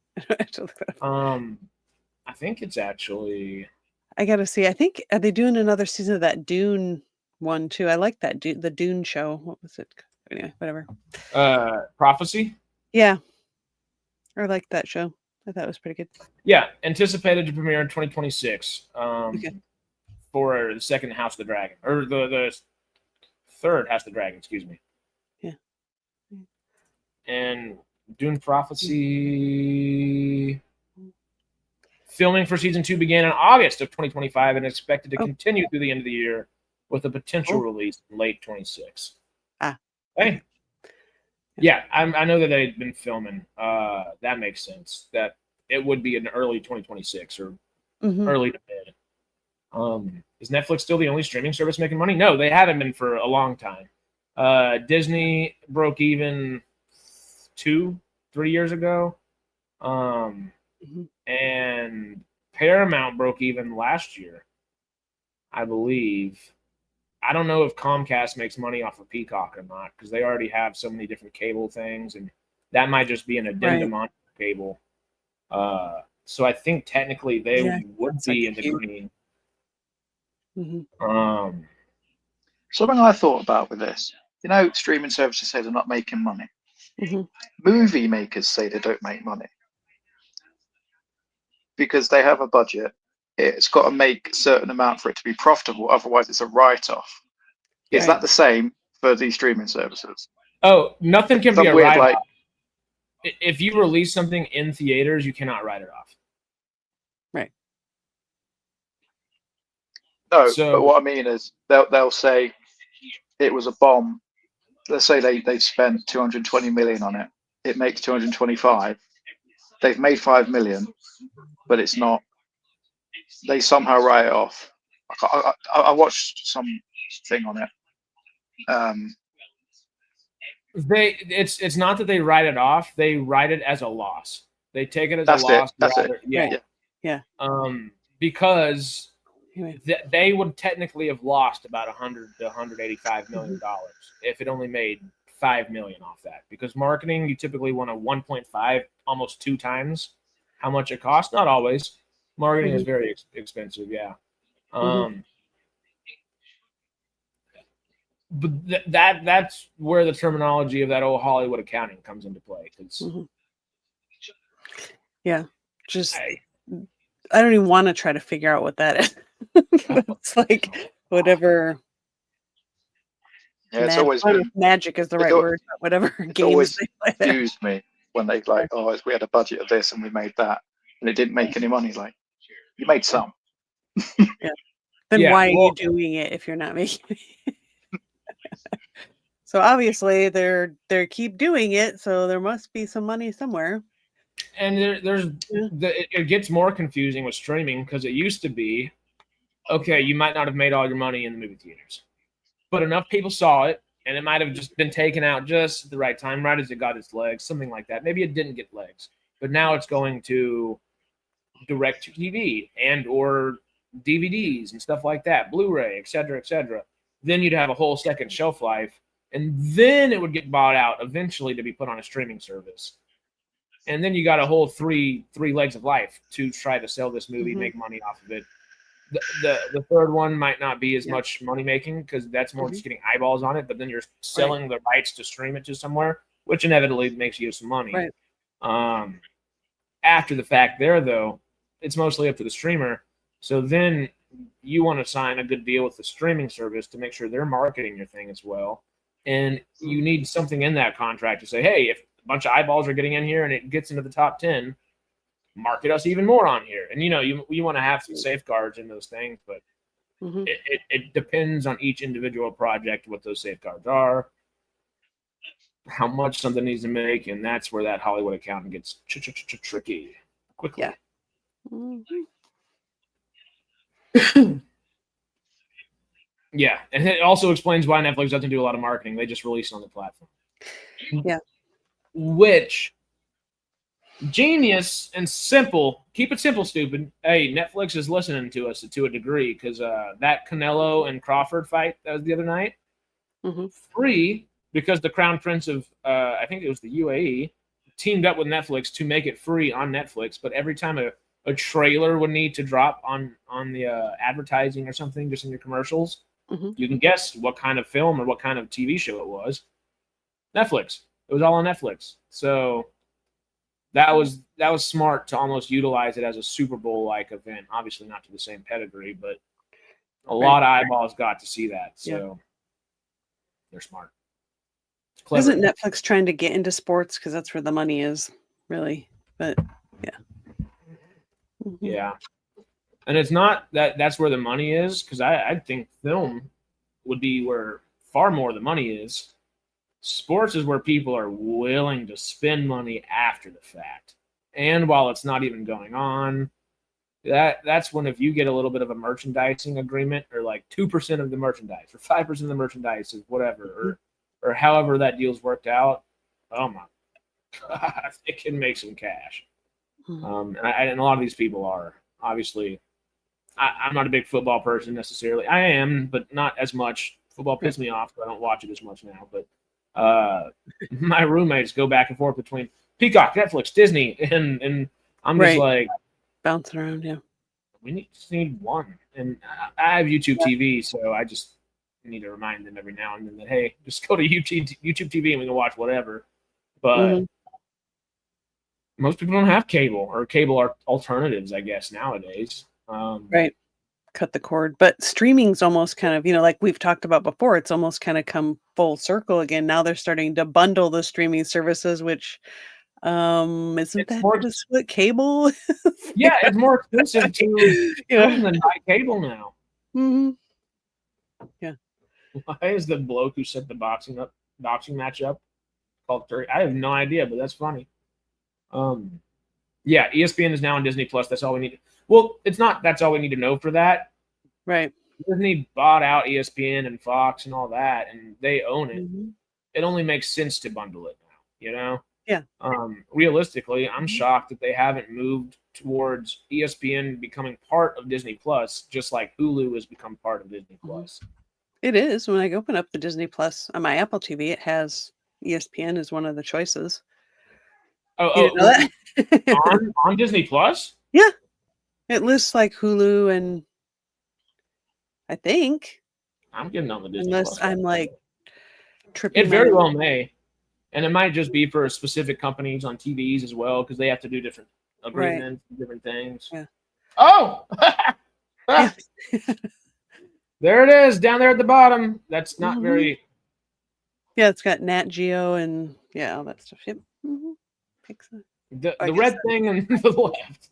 I think it's actually. I gotta see. I think are they doing another season of that Dune one too? I like that the Dune show. What was it? Anyway, whatever. Prophecy. Yeah, I like that show. I thought it was pretty good. Yeah, anticipated to premiere in 2026. For the second House of the Dragon, or the third House of the Dragon. Excuse me. Yeah. And Dune Prophecy. Filming for season 2 began in August of 2025 and expected to continue through the end of the year with a potential release in late 26. Hey. Yeah, I know that they've been filming. That makes sense. That it would be in early 2026 or early to mid. Is Netflix still the only streaming service making money? No, they haven't been for a long time. Disney broke even 2-3 years ago. And Paramount broke even last year, I believe. I don't know if Comcast makes money off of Peacock or not because they already have so many different cable things, and that might just be an addendum on cable. So I think technically they would be in the green. Something I thought about with this, streaming services say they're not making money. Movie makers say they don't make money because they have a budget it's got to make a certain amount for it to be profitable. Otherwise, it's a write-off. Is that the same for these streaming services? Oh, nothing can be a weird, write-off. If you release something in theaters, you cannot write it off. Right. No, but what I mean is they'll say it was a bomb. Let's say they've spent 220 million on it. It makes 225. They've made 5 million, but it's not. They somehow write it off. I watched some thing on it. It's not that they write it off. They write it as a loss. They take it as a loss. That's it. Yeah. Because they would technically have lost about 100 to 185 million dollars if it only made 5 million off that. Because marketing, you typically want a 1.5, almost 2 times how much it costs. Not always. Marketing is very expensive. Yeah. But that's where the terminology of that old Hollywood accounting comes into play. Yeah, I don't even want to try to figure out what that is. It's like whatever. Yeah, it's always been, magic is the right word. Whatever games always they play. Confused me when they like, oh, we had a budget of this and we made that, and it didn't make any money. Like, you made some. Yeah. Then why are you doing it if you're not making it? So obviously they keep doing it, so there must be some money somewhere. And it gets more confusing with streaming because it used to be, okay, you might not have made all your money in the movie theaters, but enough people saw it, and it might have just been taken out just at the right time, right as it got its legs, something like that. Maybe it didn't get legs, but now it's going to direct to TV and or DVDs and stuff like that, Blu-ray, et cetera, et cetera. Then you'd have a whole second shelf life, and then it would get bought out eventually to be put on a streaming service. And then you got a whole three legs of life to try to sell this movie, make money off of it. The third one might not be as much money making because that's more just getting eyeballs on it, but then you're selling the rights to stream it to somewhere, which inevitably makes you some money. Right. After the fact there, though, it's mostly up to the streamer. So then you want to sign a good deal with the streaming service to make sure they're marketing your thing as well. And you need something in that contract to say, hey, if a bunch of eyeballs are getting in here and it gets into the top 10, market us even more on here. And, you want to have some safeguards in those things, but it depends on each individual project, what those safeguards are, how much something needs to make. And that's where that Hollywood accounting gets tricky quickly. Yeah. Yeah, and it also explains why Netflix doesn't do a lot of marketing. They just release it on the platform. Yeah. Which, genius and simple. Keep it simple, stupid. Hey, Netflix is listening to us to a degree because that Canelo and Crawford fight that was the other night, free because the Crown Prince of, I think it was the UAE, teamed up with Netflix to make it free on Netflix. But every time a trailer would need to drop on the advertising or something, just in your commercials, you can guess what kind of film or what kind of TV show it was. Netflix. It was all on Netflix. So that was smart to almost utilize it as a Super Bowl-like event. Obviously not to the same pedigree, but a lot of eyeballs got to see that. So they're smart. It's clever. Isn't Netflix trying to get into sports? Because that's where the money is, really. But, yeah. Yeah. And it's not that's where the money is, because I think film would be where far more of the money is. Sports is where people are willing to spend money after the fact. And while it's not even going on, that's when if you get a little bit of a merchandising agreement, or like 2% of the merchandise or 5% of the merchandise is whatever, or however that deal's worked out, oh my God, it can make some cash. And a lot of these people are. Obviously, I'm not a big football person necessarily. I am, but not as much. Football pisses me off, so I don't watch it as much now. But my roommates go back and forth between Peacock, Netflix, Disney, and I'm just like bouncing around. Yeah, we just need one. And I have YouTube TV, so I just need to remind them every now and then that, hey, just go to YouTube TV and we can watch whatever. But most people don't have cable, or cable alternatives, I guess, nowadays. Right. Cut the cord. But streaming's almost kind of, like we've talked about before, it's almost kind of come full circle again. Now they're starting to bundle the streaming services, which isn't It's that more, just what cable is? yeah, it's more expensive to stream than buy cable now. Mhm. Yeah. Why is the bloke who set the boxing match up called Turkey? I have no idea, but that's funny. Yeah, ESPN is now on Disney Plus. That's all we need. Well, it's not. That's all we need to know for that. Right. Disney bought out ESPN and Fox and all that, and they own it. Mhm. It only makes sense to bundle it now. You know. Yeah. Realistically, I'm shocked that they haven't moved towards ESPN becoming part of Disney Plus, just like Hulu has become part of Disney Plus. It is. When I open up the Disney Plus on my Apple TV, it has ESPN as one of the choices. You didn't know that? on Disney Plus? Yeah. It lists like Hulu and I think. I'm getting on the Disney Unless Plus. I'm like tripping. It very well may. And it might just be for specific companies on TVs as well, because they have to do different agreements, different things. Yeah. Oh! Yeah. There it is, down there at the bottom. That's not very... Yeah, it's got Nat Geo and all that stuff. Yep. Pixar. The red thing on the left.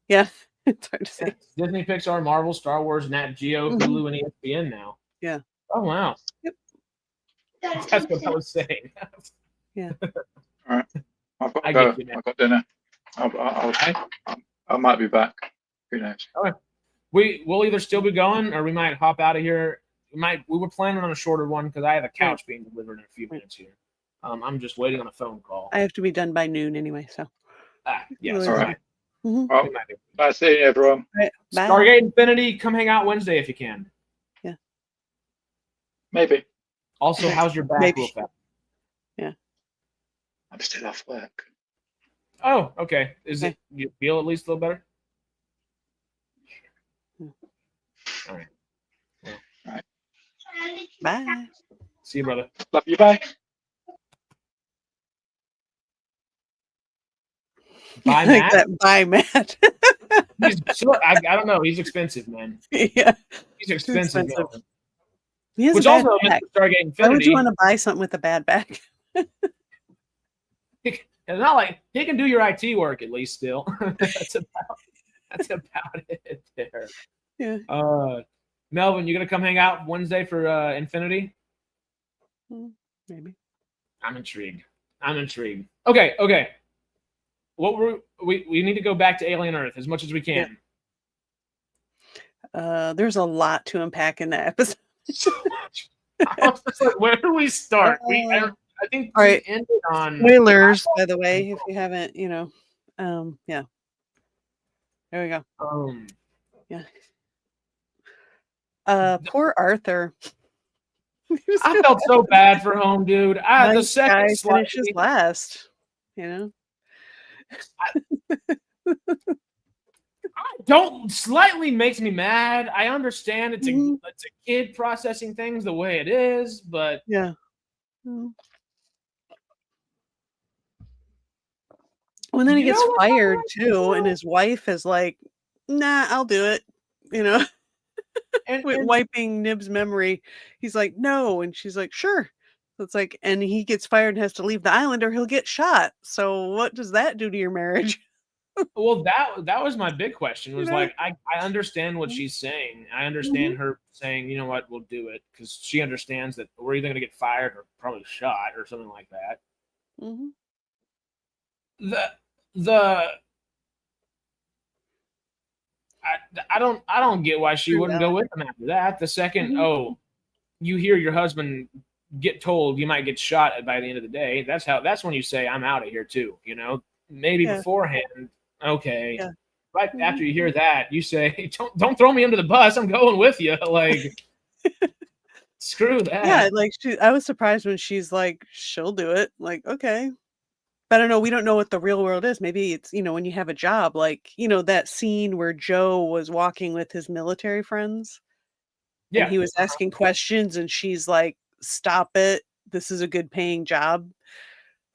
Yeah, it's hard to say. Disney, Pixar, Marvel, Star Wars, Nat Geo, Hulu, and ESPN now. Yeah. Oh, wow. Yep. That's what I was saying. Yeah. All right. I've got to I go. get you, man. I've got dinner. I might be back. Who knows? Okay. We'll either still be going or we might hop out of here. We were planning on a shorter one because I have a couch being delivered in a few minutes here. I'm just waiting on a phone call. I have to be done by noon anyway, so. Yes. All right. Mhm. Well, nice seeing you, everyone. Right. Bye. Stargate Infinity, come hang out Wednesday if you can. Yeah. Maybe. Also, how's your back Maybe. real fast? Yeah. I'm still off work. Oh, okay. You feel at least a little better? All right. Well, all right. Bye. See you, brother. Love you. Bye. Bye, Like Matt. that. Bye, Matt. I don't know. He's expensive, man. Yeah. He's expensive. expensive. He has Which a bad also, back. Mr. Stargate Infinity. Why would you want to buy something with a bad back? It's not like he can do your IT work at least still. That's about it there. Yeah. Melvin, you gonna come hang out Wednesday for Infinity? Maybe. I'm intrigued. Okay. What we need to go back to Alien Earth as much as we can. There's a lot to unpack in that episode. So much. I was just like, where do we start? I think all right. we ended on Spoilers, by the way, if you haven't, yeah. There we go. Yeah. Poor Arthur. I felt so bad for home, dude. The second guy slightly, finishes last, don't slightly makes me mad. I understand it's a kid processing things the way it is, but yeah. Well, then he gets fired too, and his wife is like, "Nah, I'll do it." And wiping Nib's memory, he's like, "No," and she's like, "Sure." So it's like, and he gets fired and has to leave the island, or he'll get shot. So what does that do to your marriage? Well, that was my big question. Was like, I understand what she's saying. I understand her saying, you know what, we'll do it, because she understands that we're either going to get fired or probably shot or something like that. I don't get why she wouldn't go with him after that. The second, you hear your husband get told you might get shot by the end of the day, that's when you say, I'm out of here too. Maybe beforehand, okay. Yeah. Right after you hear that, you say, don't throw me under the bus. I'm going with you. Like, screw that. Yeah, like I was surprised when she's like, she'll do it. Like, okay. But I don't know. We don't know what the real world is. Maybe it's, when you have a job, like, that scene where Joe was walking with his military friends. Yeah. And he was asking questions and she's like, stop it. This is a good paying job.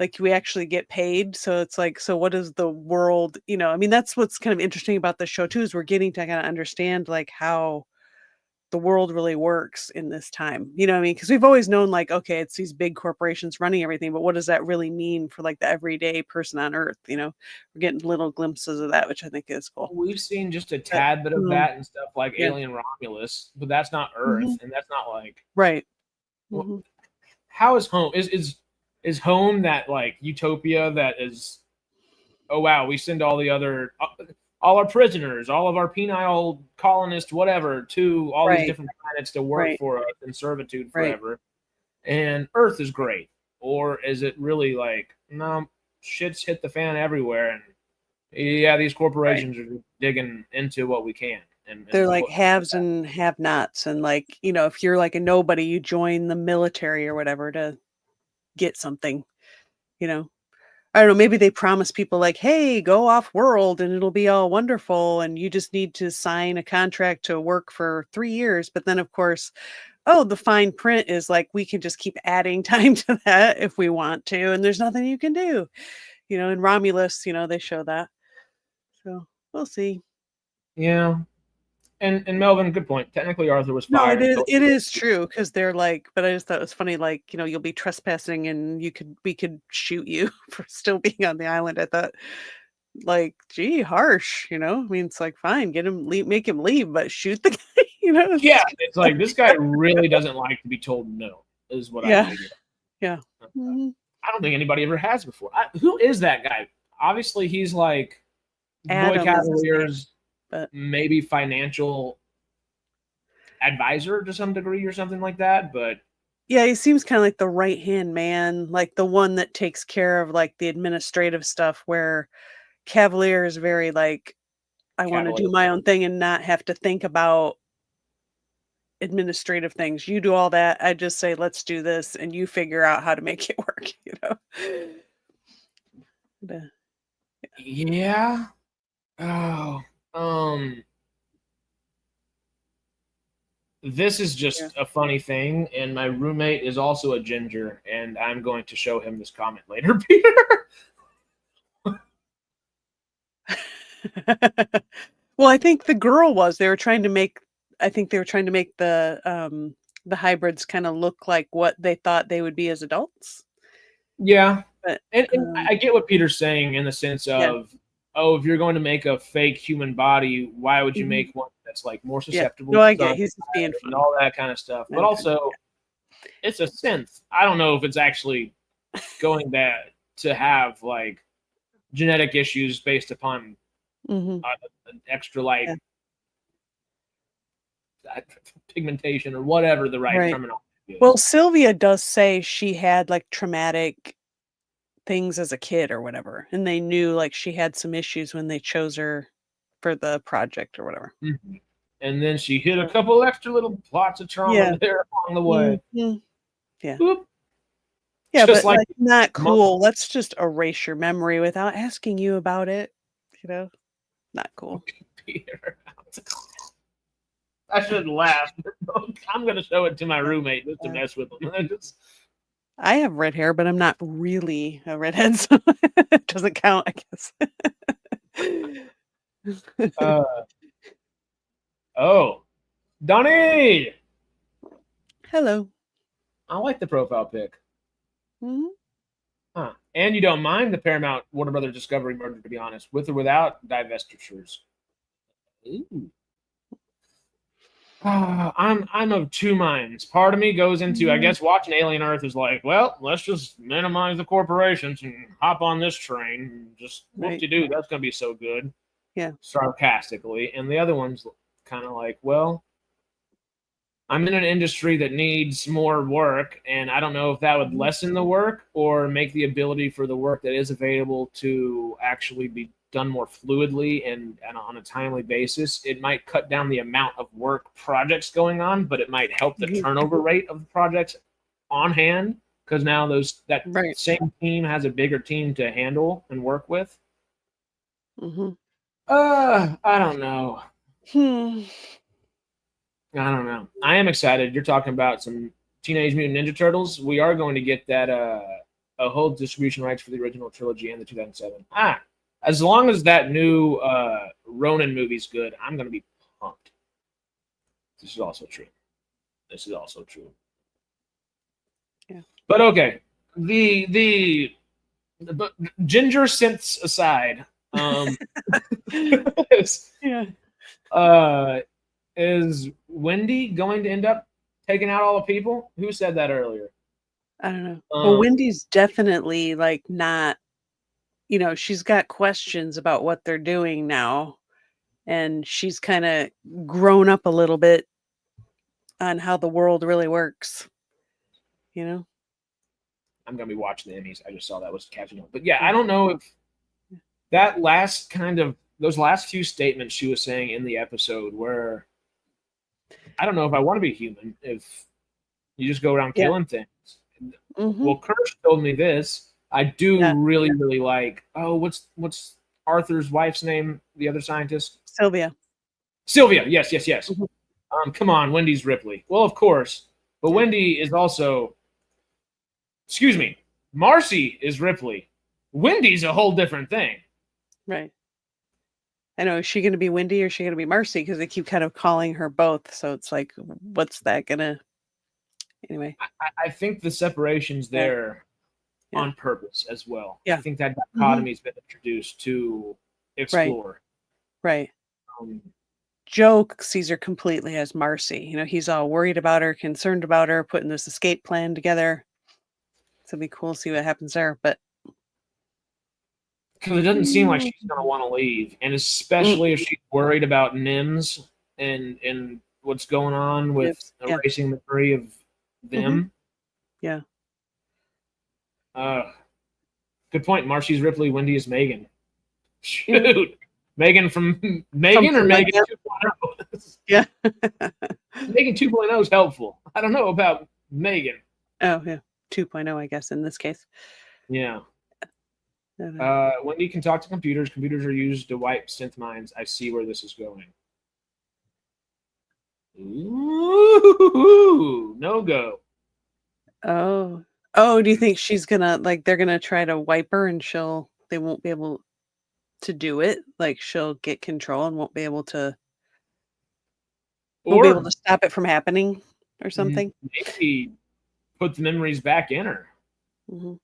like we actually get paid. So it's like, so what is the world, I mean, that's what's kind of interesting about the show too, is we're getting to kind of understand like how the world really works in this time. You know what I mean? Because we've always known like, okay, it's these big corporations running everything, but what does that really mean for like the everyday person on Earth? We're getting little glimpses of that, which I think is cool. We've seen just a tad bit of that and stuff like Alien Romulus, but that's not Earth, and that's not like right. How is home? Is home that like utopia that is? Oh wow, we send all the other. All our prisoners, all of our penile colonists, whatever, to all these different planets to work for us in servitude forever. And Earth is great. Or is it really like, no, shit's hit the fan everywhere. And yeah, these corporations are digging into what we can. And they're like haves and have-nots. And like, if you're like a nobody, you join the military or whatever to get something, I don't know, maybe they promise people like, hey, go off world and it'll be all wonderful. And you just need to sign a contract to work for 3 years. But then, of course, the fine print is like, we can just keep adding time to that if we want to. And there's nothing you can do. In Romulus, they show that. So we'll see. Yeah. And Melvin, good point. Technically, Arthur was fired. No, it is true because they're like, but I just thought it was funny. Like, you'll be trespassing and we could shoot you for still being on the island. I thought, like, gee, harsh. I mean, it's like fine, make him leave, but shoot the guy. Yeah, it's like this guy really doesn't like to be told no. Is what I figured. Yeah. I don't think anybody ever has before. Who is that guy? Obviously, he's like Adam Boy Cavalier's. But maybe financial advisor to some degree or something like that. But yeah, he seems kind of like the right-hand man, like the one that takes care of like the administrative stuff, where Cavalier is very like, I want to do my own thing and not have to think about administrative things. You do all that. I just say, let's do this. And you figure out how to make it work, Yeah. This is just a funny thing, and my roommate is also a ginger, and I'm going to show him this comment later, Peter. Well, I think the girl they were trying to make the hybrids kind of look like what they thought they would be as adults. Yeah. But and I get what Peter's saying in the sense of if you're going to make a fake human body, why would you make one that's like more susceptible to I get he's just being and all that kind of stuff. But also it's a synth. I don't know if it's actually going to have like genetic issues based upon an extra light pigmentation or whatever the right terminology is. Well, Sylvia does say she had like traumatic things as a kid or whatever, and they knew like she had some issues when they chose her for the project or whatever. And then she hit a couple extra little plots of trauma there along the way. Yeah. Boop. Yeah, just but like not cool. Let's just erase your memory without asking you about it. Not cool. Peter. I shouldn't laugh. I'm going to show it to my roommate just to mess with him. I have red hair, but I'm not really a redhead, so it doesn't count, I guess. Donnie! Hello. I like the profile pic. Huh. And you don't mind the Paramount Warner Brothers Discovery merger, to be honest, with or without divestitures. Ooh. I'm of two minds. Part of me goes into, I guess, watching Alien Earth is like, well, let's just minimize the corporations and hop on this train. And just whoop-de-doo, that's going to be so good. Yeah. Sarcastically. And the other one's kind of like, well, I'm in an industry that needs more work, and I don't know if that would lessen the work or make the ability for the work that is available to actually be done more fluidly and on a timely basis. It might cut down the amount of work projects going on, but it might help the turnover rate of the projects on hand, because now that same team has a bigger team to handle and work with. I don't know. I don't know. I am excited. You're talking about some Teenage Mutant Ninja Turtles. We are going to get that hold distribution rights for the original trilogy and the 2007. As long as that new Ronin movie's good, I'm gonna be pumped. This is also true. Yeah. But okay, the ginger synths aside, is Wendy going to end up taking out all the people? Who said that earlier? I don't know. Well, Wendy's definitely like not, she's got questions about what they're doing now. And she's kind of grown up a little bit on how the world really works. I'm going to be watching the Emmys. I just saw that was catching up. But yeah, I don't know if that those last few statements she was saying in the episode were, I don't know if I want to be human if you just go around killing things. Mm-hmm. Well, Kirsch told me this. I do really, really like, what's Arthur's wife's name? The other scientist? Sylvia. Yes. Mm-hmm. Come on, Wendy's Ripley. Well, of course. But Wendy is also, excuse me, Marcy is Ripley. Wendy's a whole different thing. Right. I know. Is she going to be Wendy or is she going to be Marcy? Because they keep kind of calling her both. So it's like, what's that going to... Anyway. I think the separation's there on purpose as well. Yeah. I think that dichotomy's been introduced to explore. Right. Joe sees her completely as Marcy. He's all worried about her, concerned about her, putting this escape plan together. So it'll be cool to see what happens there. But because it doesn't seem like she's going to want to leave, and especially if she's worried about NIMS and what's going on with erasing the memory of them. Yeah. Good point. Marcy's Ripley, Wendy is Megan. Shoot. Megan from Megan or Megan 2.0? Yeah. Megan 2.0 is helpful. I don't know about Megan. Oh, yeah. 2.0, I guess, in this case. Yeah. Wendy can talk to computers. Computers are used to wipe synth minds. I see where this is going. Ooh, no go. Oh, do you think she's gonna they're gonna try to wipe her and they won't be able to do it? Like she'll get control and won't be able to stop it from happening or something? Maybe put the memories back in her. Mm-hmm.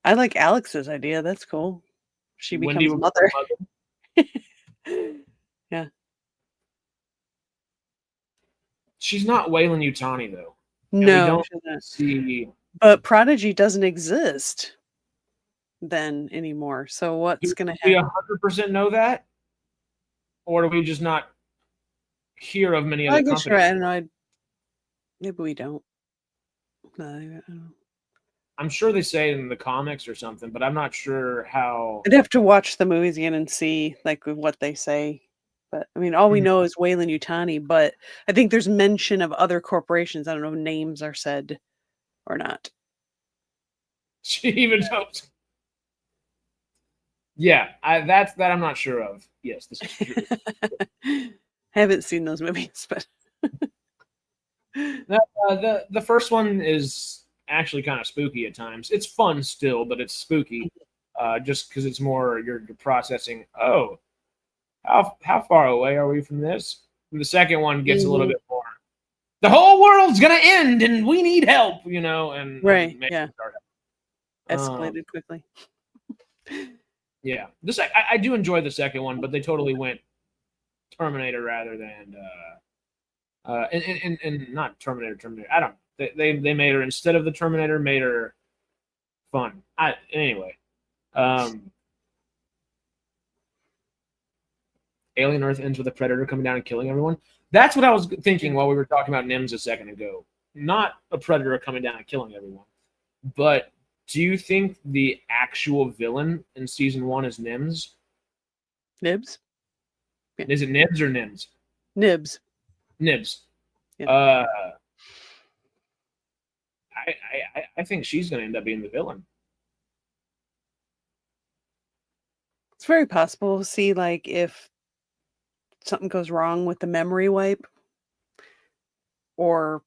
I like Alex's idea. That's cool. She becomes mother. Yeah. She's not Wayland Yutani, though. No. We don't see... But Prodigy doesn't exist then anymore. So what's going to happen? Do we 100% know that? Or do we just not hear of many other companies? Sure, I don't know. Maybe we don't. I don't know. I'm sure they say it in the comics or something, but I'm not sure how. I'd have to watch the movies again and see what they say. But I mean, all we know is Wayland Yutani, but I think there's mention of other corporations. I don't know if names are said or not. She even knows. Yeah, that I'm not sure of. Yes, this is true. I haven't seen those movies, but the first one is actually kind of spooky at times. It's fun still, but it's spooky. Just because it's more you're processing. Oh, how far away are we from this? And the second one gets a little bit more. The whole world's gonna end, and we need help. And right, escalated quickly. Yeah, I do enjoy the second one, but they totally went Terminator rather than and not Terminator. I don't. They made her instead of the Terminator, made her fun. Anyway. Alien Earth ends with a predator coming down and killing everyone. That's what I was thinking while we were talking about NIMS a second ago. Not a predator coming down and killing everyone. But do you think the actual villain in season 1 is NIMS? Nibs? Yeah. Is it Nibs or NIMS? Nibs. Nibs. Yeah. I think she's going to end up being the villain. It's very possible. We'll see, if something goes wrong with the memory wipe, or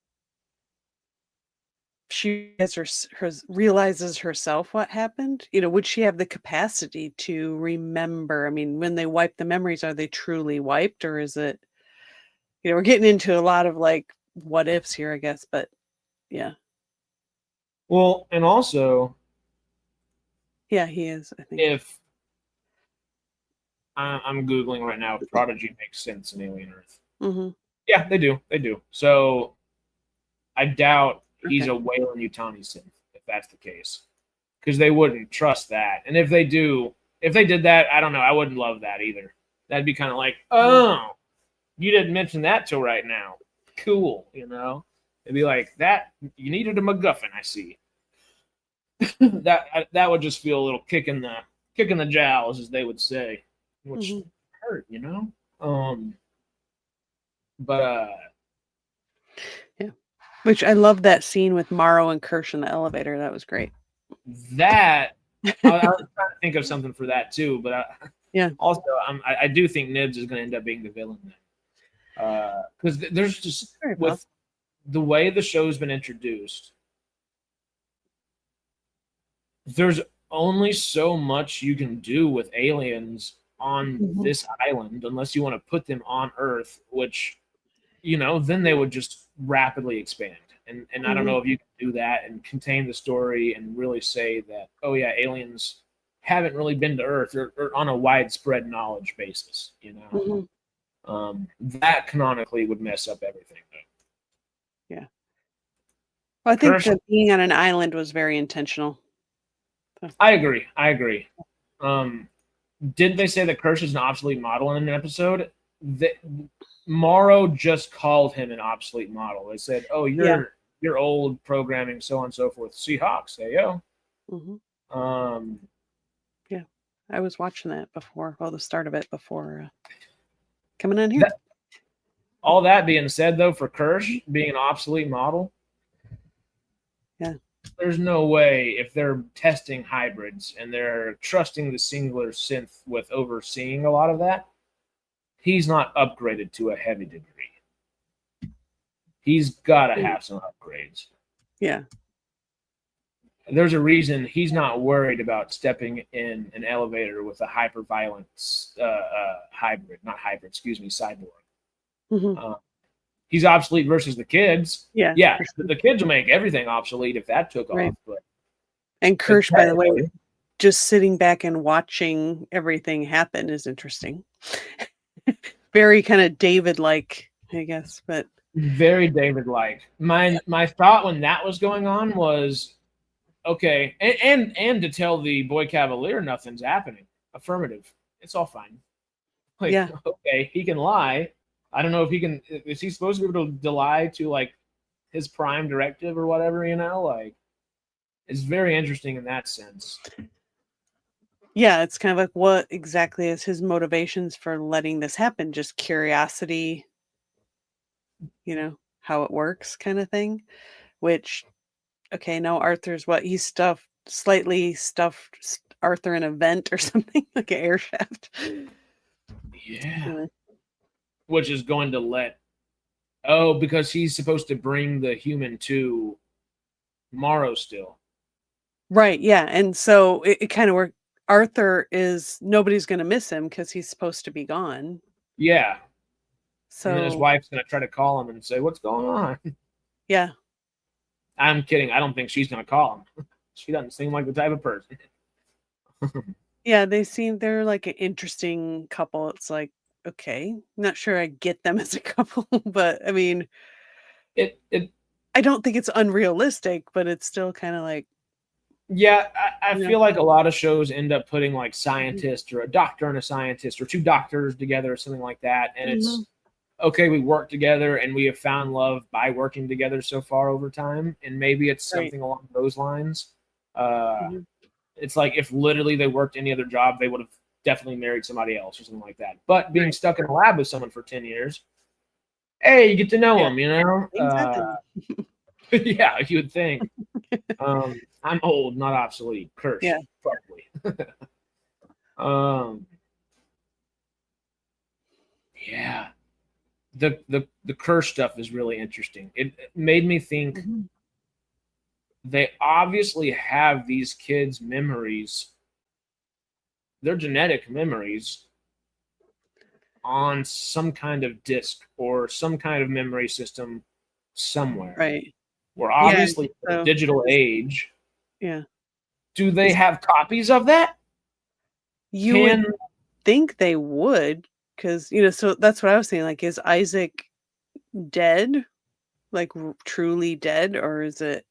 she has realizes herself what happened, would she have the capacity to remember? I mean, when they wipe the memories, are they truly wiped, or is it, we're getting into a lot of like what ifs here, I guess, but yeah. Well, and also, yeah, he is, I think. If I'm Googling right now, if Prodigy makes sense in Alien Earth. Mm-hmm. Yeah, they do. They do. So I doubt he's a Weyland Yutani synth, if that's the case. Because they wouldn't trust that. And if they did that, I don't know, I wouldn't love that either. That'd be kind of like, oh, you didn't mention that till right now. Cool, It'd be like, that, you needed a MacGuffin, I see. that would just feel a little kick in the jowls, as they would say. Which hurt, but yeah, which I love that scene with Morrow and Kirsch in the elevator. That was great. That I was trying to think of something for that too, but yeah. Also, I do think Nibs is going to end up being the villain then, because there's just with the way the show's been introduced, there's only so much you can do with aliens on this island unless you want to put them on Earth, which then they would just rapidly expand, and I don't know if you can do that and contain the story and really say that, oh yeah, aliens haven't really been to Earth or on a widespread knowledge basis, that canonically would mess up everything though. Yeah, well, I think that being on an island was very intentional. I agree. Didn't they say that Kirsch is an obsolete model in an episode? Morrow just called him an obsolete model. They said, "Oh, you're old programming, so on and so forth." Seahawks, hey yo. Yeah, I was watching that before. Well, the start of it before coming in here. All that being said, though, for Kirsch being an obsolete model, there's no way, if they're testing hybrids and they're trusting the singular synth with overseeing a lot of that, he's not upgraded to a heavy degree. He's got to have some upgrades. Yeah. There's a reason he's not worried about stepping in an elevator with a hyper-violent cyborg. He's obsolete versus the kids. Yeah. The kids will make everything obsolete if that took off. But and Kirsch, by the way, just sitting back and watching everything happen is interesting. Very kind of David-like, I guess, but very David-like. My thought when that was going on was, okay, and to tell the boy Cavalier nothing's happening. Affirmative. It's all fine. Okay, he can lie. I don't know if he can. Is he supposed to be able to lie to like his prime directive or whatever? It's very interesting in that sense. Yeah, it's kind of like, what exactly is his motivations for letting this happen? Just curiosity, how it works, kind of thing. Which, okay, now Arthur's he's slightly stuffed Arthur in a vent or something, like an air shaft. Yeah. Which is going to because he's supposed to bring the human to Morrow still. Right, yeah. And so it kind of worked. Arthur nobody's going to miss him because he's supposed to be gone. Yeah. So and then his wife's going to try to call him and say, what's going on? Yeah. I'm kidding. I don't think she's going to call him. She doesn't seem like the type of person. Yeah, they're like an interesting couple. It's like, okay, not sure I get them as a couple, but I mean, I don't think it's unrealistic, but it's still kind of like, yeah, I feel like a lot of shows end up putting like scientists or a doctor and a scientist or two doctors together or something like that, and it's okay, we work together and we have found love by working together so far over time, and maybe it's something along those lines. It's like if literally they worked any other job, they would have definitely married somebody else or something like that. But being stuck in a lab with someone for 10 years, hey, you get to know them, yeah, you would think. I'm old, not obsolete. Curse. Yeah. Probably. Yeah. The curse stuff is really interesting. It made me think they obviously have these kids' memories, their genetic memories, on some kind of disk or some kind of memory system somewhere. Right. We're obviously in a digital age. Yeah. Do they have copies of that? You would think they would, because, so that's what I was saying. Like, is Isaac dead? Like, truly dead? Or did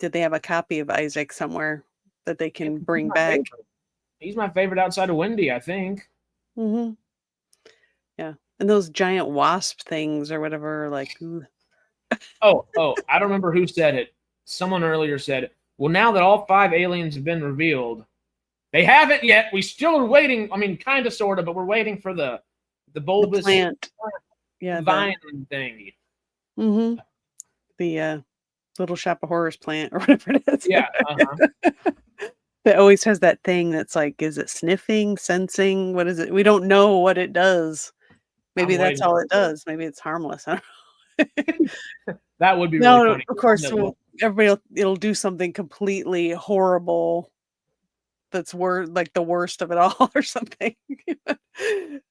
they have a copy of Isaac somewhere that they can bring back? He's my favorite outside of Wendy, I think. Mm-hmm. Yeah. And those giant wasp things or whatever, like... Oh, I don't remember who said it. Someone earlier said, well, now that all 5 aliens have been revealed, they haven't yet. We still are waiting. I mean, kind of, sort of, but we're waiting for the bulbous plant. vine thing. Mm-hmm. The Little Shop of Horrors plant or whatever it is. Yeah. It always has that thing that's like, is it sniffing, sensing? What is it? We don't know what it does. Maybe that's all it does. Maybe it's harmless. I don't know. That would be really funny. Of course, it'll do something completely horrible. That's like the worst of it all, or something. It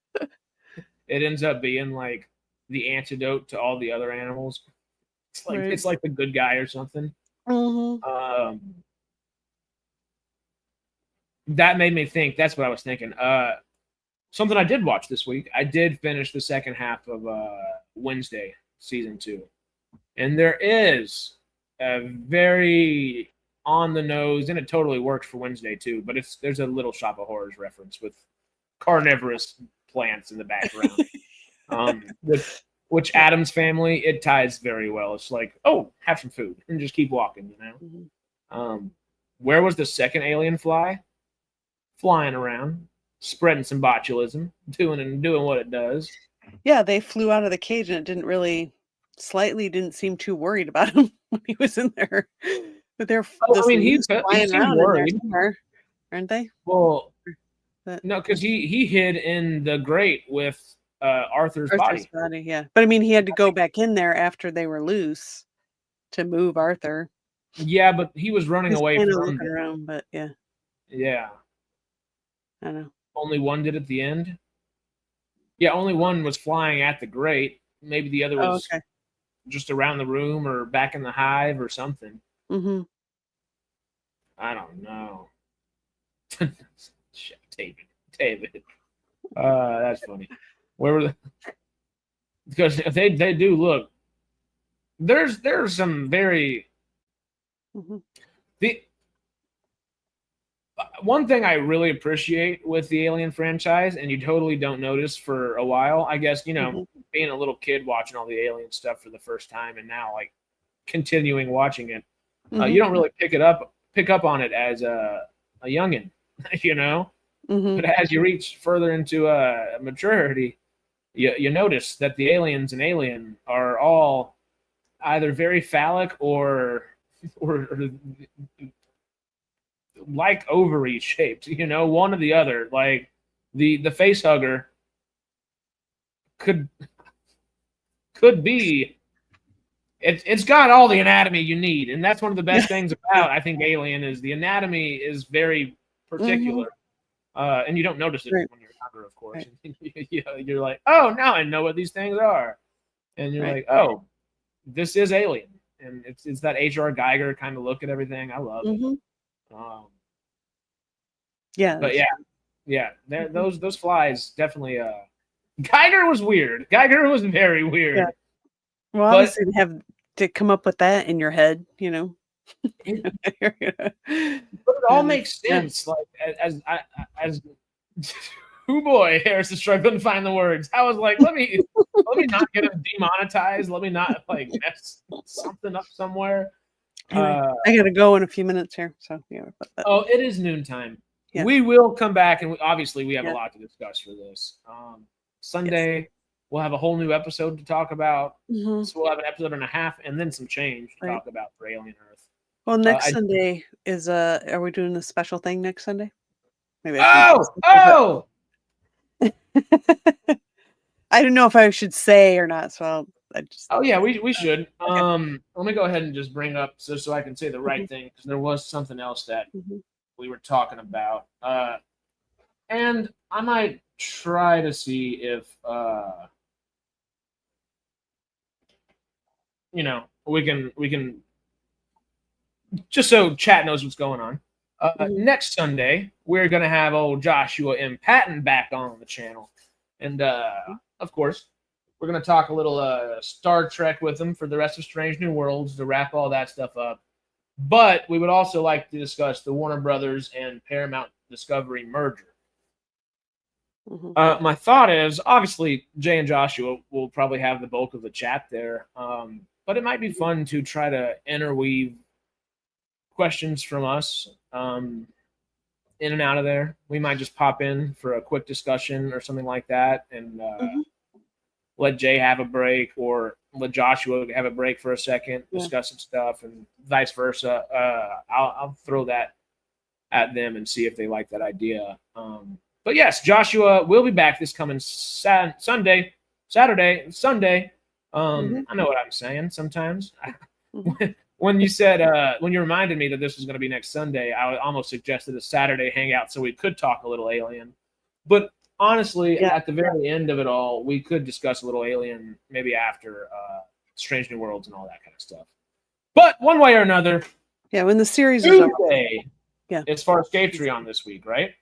ends up being like the antidote to all the other animals. It's like It's like the good guy or something. Mm-hmm. That made me think. That's what I was thinking. Something I did watch this week. I did finish the second half of Wednesday season 2, and there is a very on the nose, and it totally worked for Wednesday too. But there's a Little Shop of Horrors reference with carnivorous plants in the background. Which Adam's family, it ties very well. It's like, oh, have some food and just keep walking, Mm-hmm. Where was the second alien fly? Flying around, spreading some botulism, doing what it does. Yeah, they flew out of the cage, and it didn't seem too worried about him when he was in there. But they're he's flying around worried. In there somewhere, aren't they? Well, no, because he hid in the grate with Arthur's body. Yeah, but I mean, he had to go back in there after they were loose to move Arthur. Yeah, but he was running away from looking around. But yeah, I know. Only one did at the end. Yeah, only one was flying at the grate. Maybe the other was just around the room or back in the hive or something. Mm-hmm. I don't know. David. That's funny. Where were they? Because they do look. There's some very. Mm-hmm. One thing I really appreciate with the Alien franchise, and you totally don't notice for a while, I guess, Mm-hmm. being a little kid watching all the Alien stuff for the first time, and now like continuing watching it, Mm-hmm. You don't really pick up on it as a youngin, Mm-hmm. But as you reach further into maturity, you notice that the aliens in Alien are all either very phallic or like ovary shaped, one or the other. Like the face hugger could be. It's got all the anatomy you need, and that's one of the best things about, I think, Alien is the anatomy is very particular, and you don't notice it when you're younger, of course. Right. You're like, oh, now I know what these things are, and you're like, oh, this is Alien, and it's that H.R. Geiger kind of look at everything. I love it. Yeah, but those flies definitely. Geiger was weird. Geiger was very weird. Yeah. Well, obviously, you have to come up with that in your head, But it all makes sense. Like as oh boy, Harris is struggling to find the words. I was like, let me not get him demonetized. Let me not like mess something up somewhere. Anyway, I gotta go in a few minutes here. So it is noontime. Yeah. We will come back, and obviously we have a lot to discuss for this. Sunday. Yes. We'll have a whole new episode to talk about. Mm-hmm. So we'll have an episode and a half and then some change to talk about for Alien Earth. Well, next Sunday is are we doing a special thing next Sunday? Maybe I don't know if I should say or not, so Oh yeah, we should. Okay. Let me go ahead and just bring up so I can say the right thing, because there was something else that we were talking about. And I might try to see if we can just so chat knows what's going on. Next Sunday, we're gonna have old Joshua M. Patton back on the channel, and of course, we're gonna talk a little Star Trek with him for the rest of Strange New Worlds to wrap all that stuff up. But we would also like to discuss the Warner Brothers and Paramount Discovery merger. My thought is, obviously, Jay and Joshua will probably have the bulk of the chat there, but it might be fun to try to interweave questions from us in and out of there. We might just pop in for a quick discussion or something like that, and let Jay have a break, or let Joshua have a break for a second, discuss some stuff, and vice versa. I'll throw that at them and see if they like that idea. But yes, Joshua will be back this coming Saturday, Sunday. I know what I'm saying sometimes. When you said, when you reminded me that this was going to be next Sunday, I almost suggested a Saturday hangout so we could talk a little Alien. But honestly, at the very end of it all, we could discuss a little Alien maybe after Strange New Worlds and all that kind of stuff. But one way or another, when the series Tuesday, is over, it's Farscapetrion this week, right?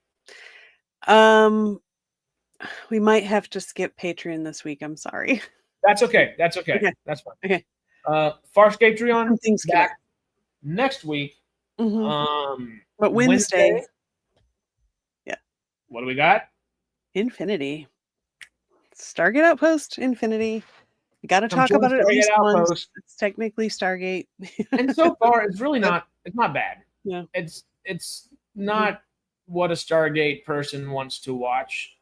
We might have to skip Patreon this week. I'm sorry. That's okay. That's fine. Okay. Farscapetrion back next week. But Wednesday. Yeah. What do we got? Infinity. Stargate Outpost, Infinity. You got to talk about it at least once. It's technically Stargate. And so far, it's really not. It's not bad. Yeah. It's not what a Stargate person wants to watch,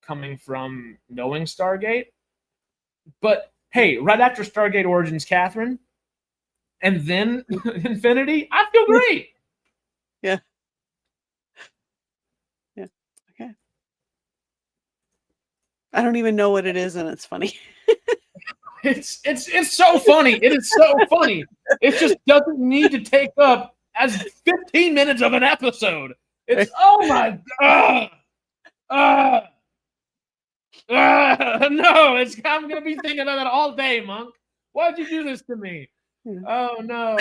coming from knowing Stargate. But hey, right after Stargate Origins, Catherine, and then Infinity, I feel great. Yeah. Okay. I don't even know what it is, and it's funny. It's so funny. It is so funny. It just doesn't need to take up as 15 minutes of an episode. It's oh my god. No, I'm gonna be thinking about that all day, Monk. Why'd you do this to me? Oh no.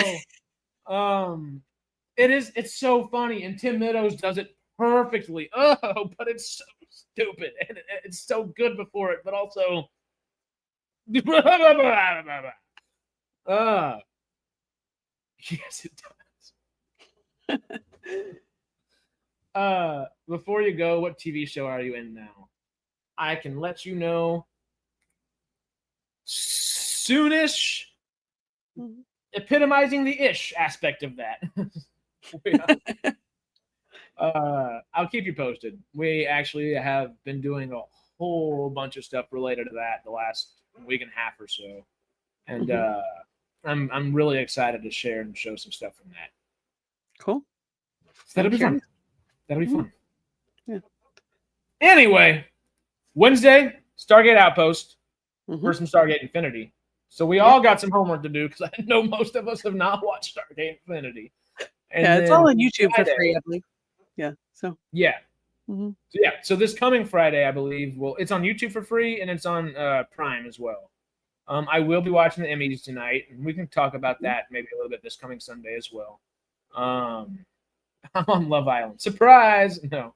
It's so funny, and Tim Meadows does it perfectly. Oh, but it's so stupid, and it's so good before it, but also yes, it does. Before you go, what TV show are you in now? I can let you know soonish, epitomizing the ish aspect of that. I'll keep you posted. We actually have been doing a whole bunch of stuff related to that the last week and a half or so, and I'm really excited to share and show some stuff from that. Cool. That'll be fun. That'll be fun. Yeah. Anyway, Wednesday, Stargate Outpost for some Stargate Infinity. So we all got some homework to do, because I know most of us have not watched Stargate Infinity. And it's all on YouTube for free, I believe. Yeah. So yeah. So this coming Friday, I believe, it's on YouTube for free, and it's on Prime as well. I will be watching the Emmys tonight, and we can talk about that maybe a little bit this coming Sunday as well. I'm on Love Island. Surprise! No.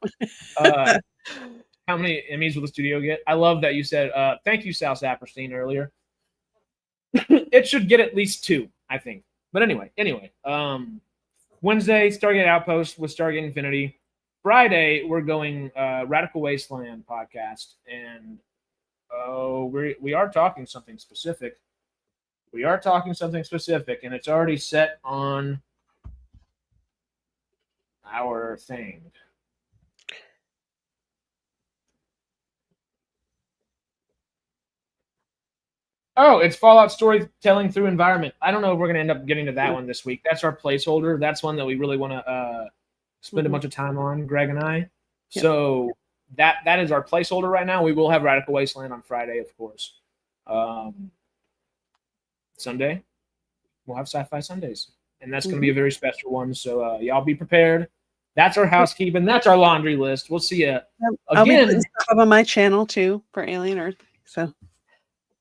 How many Emmys will the studio get? I love that you said, thank you, Sal Saperstein, earlier. It should get at least 2, I think. But anyway. Wednesday, Stargate Outpost with Stargate Infinity. Friday, we're going Radical Wasteland podcast. And we are talking something specific. And it's already set on our thing. Oh, it's Fallout storytelling through environment. I don't know if we're going to end up getting to that one this week. That's our placeholder. That's one that we really want to spend a bunch of time on, Greg and I. Yep. So that is our placeholder right now. We will have Radical Wasteland on Friday, of course. How Sunday, we'll have Sci-Fi Sundays. And that's going to be a very special one. So y'all be prepared. That's our housekeeping. That's our laundry list. We'll see you I'll be again. putting stuff up on my channel too for Alien Earth. So,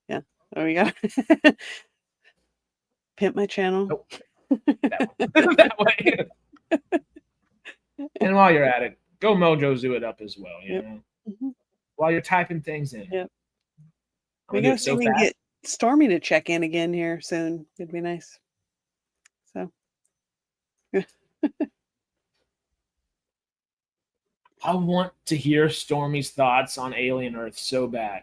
yeah. Oh, we got pimp my channel. Nope. That way. And while you're at it, go Mojo Zoo it up as well. You know, while you're typing things in. Yep. We gotta see if we can get Stormy to check in again here soon. It'd be nice. So. I want to hear Stormy's thoughts on Alien Earth so bad.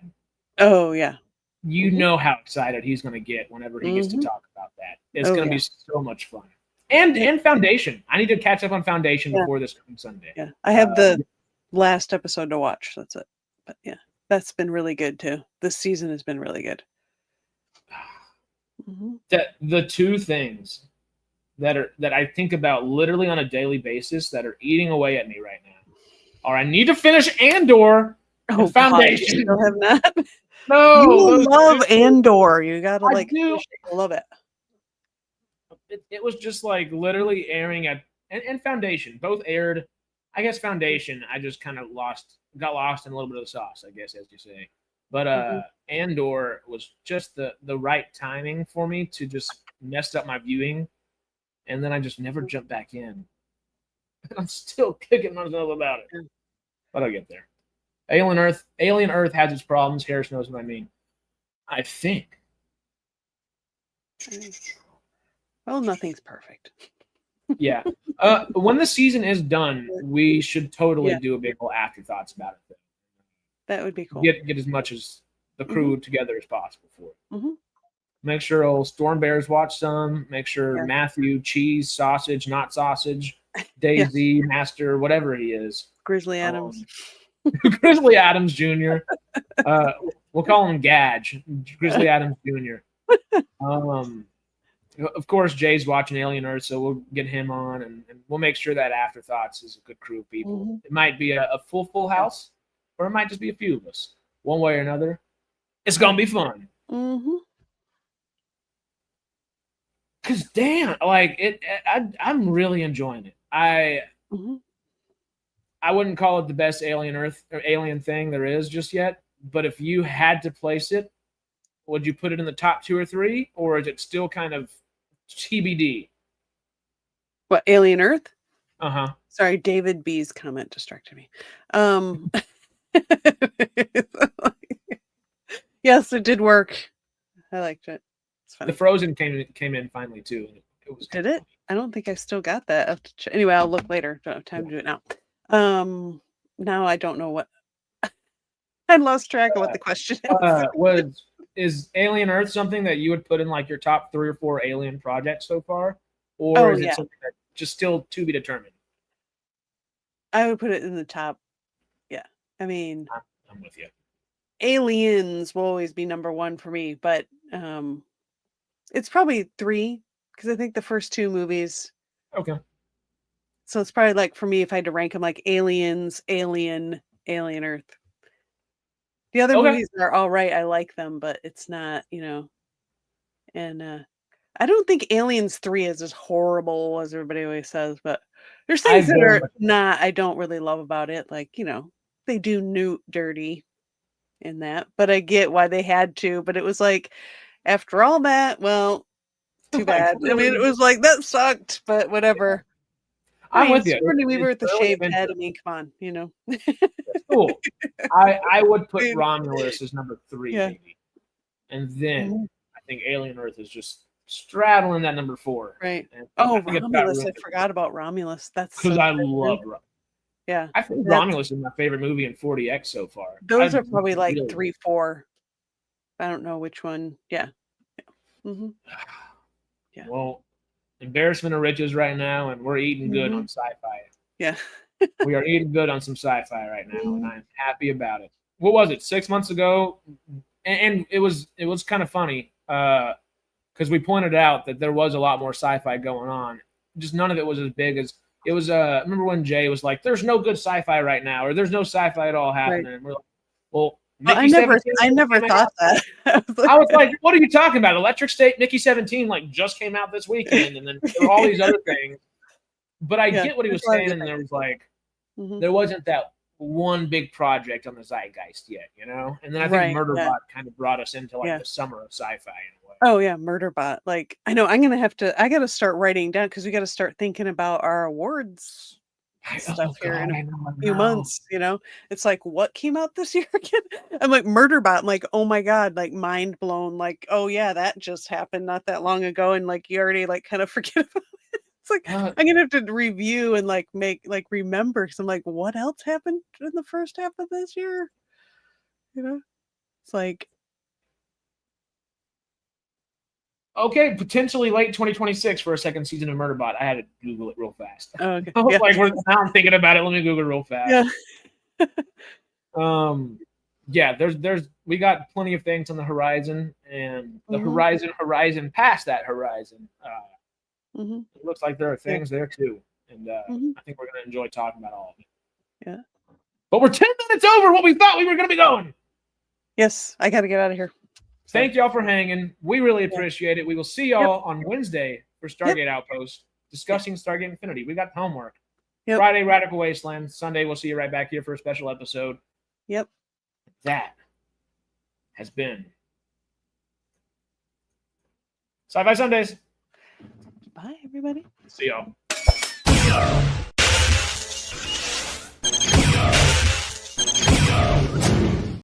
Oh yeah. You know how excited he's going to get whenever he gets to talk about that. It's going to be so much fun. And Foundation. I need to catch up on Foundation before this coming Sunday. Yeah, I have the last episode to watch. That's it. But yeah, that's been really good too. This season has been really good. The two things that I think about literally on a daily basis that are eating away at me right now are I need to finish Andor and Foundation. God, you still have not. No, you love Andor. You gotta finish it. I love it. It was just like literally airing at and Foundation both aired. I guess Foundation I just kind of got lost in a little bit of the sauce, I guess, as you say. But Andor was just the right timing for me to just mess up my viewing, and then I just never jumped back in. I'm still kicking myself about it, but I'll get there. Alien Earth has its problems. Harris knows what I mean. I think. Well, nothing's perfect. Yeah. When the season is done, we should totally do a big old afterthoughts about it. That would be cool. Get as much as the crew together as possible for it. Make sure old Storm Bears watch some. Make sure Matthew, cheese, sausage, not sausage, Daisy, Master, whatever he is. Grizzly Adams. Grizzly Adams Jr. We'll call him Gadge. Grizzly Adams Jr. Of course, Jay's watching Alien Earth, so we'll get him on, and we'll make sure that Afterthoughts is a good crew of people. It might be a full house, or it might just be a few of us. One way or another, it's gonna be fun. Cause damn, like I'm really enjoying it. I wouldn't call it the best Alien Earth or Alien thing there is just yet, but if you had to place it, would you put it in the top 2 or 3, or is it still kind of TBD? What, Alien Earth? Sorry, David B's comment distracted me. Yes, it did work. I liked it. It's funny. The Frozen came in finally too. It was did it? Funny. I don't think I still got that. Anyway, I'll look later. Don't have time to do it now. Now I don't know what. I lost track of what the question is. Is Alien Earth something that you would put in like your top 3 or 4 Alien projects so far, or is it something that just still to be determined? I would put it in the top. Yeah, I mean, I'm with you. Aliens will always be number 1 for me, but it's probably 3 because I think the first 2 movies. Okay. So it's probably like for me if I had to rank them like Aliens, Alien Earth. The other movies are all right. I like them, but it's not, and I don't think Aliens 3 is as horrible as everybody always says, but there's things that are I don't really love about it. Like, they do Newt dirty in that, but I get why they had to, but it was like, after all that, well, too bad. I mean, it was like, that sucked, but whatever. I'm with you. Sigourney Weaver with the shaved head. I mean, come on, That's cool. I would put Romulus as number 3, maybe. And then I think Alien Earth is just straddling that number 4. Right. Romulus. I forgot about Romulus. That's because I love Romulus. Yeah. I think Romulus is my favorite movie in 40X so far. Those are probably like 3, 4. I don't know which one. Yeah. Yeah. Well, embarrassment of riches right now, and we're eating good on Sci-Fi. Yeah. We are eating good on some Sci-Fi right now, and I'm happy about it. What was it, 6 months ago? And it was kind of funny because we pointed out that there was a lot more Sci-Fi going on. Just none of it was as big as it was. Remember when Jay was like, "There's no good Sci-Fi right now," or "There's no Sci-Fi at all happening." Right. And we're like, "Well, Nikki I never thought that. I was like, what are you talking about? Electric State, Nikki 17, like just came out this weekend, and then there were all these other things. But I get what he was saying, and there was like, there wasn't that one big project on the zeitgeist yet, you know? And then I think Murderbot kind of brought us into like the summer of sci-fi in a way. Oh yeah, Murderbot. Like I know I got to start writing down because we got to start thinking about our awards stuff here in a few months, you know? It's like, what came out this year again? I'm like, Murderbot. I'm like, oh my God, like mind blown. Like, oh yeah, that just happened not that long ago. And like, you already like kind of forget about it. It's like, I'm going to have to review and like remember. Cause I'm like, what else happened in the first half of this year? You know, it's like, okay, potentially late 2026 for a second season of Murderbot. I had to Google it real fast. Oh, okay. I was like, now I'm thinking about it. Let me Google it real fast. Yeah. There's we got plenty of things on the horizon, and the horizon past that horizon. It looks like there are things there too, and I think we're gonna enjoy talking about all of it. Yeah. But we're 10 minutes over what we thought we were gonna be going. Yes, I got to get out of here. Thank y'all for hanging. We really appreciate it. We will see y'all on Wednesday for Stargate Outpost, discussing Stargate Infinity. We got homework. Friday, Radical Wasteland. Sunday, we'll see you right back here for a special episode. Yep. That has been Sci-Fi Sundays. Bye, everybody. See y'all.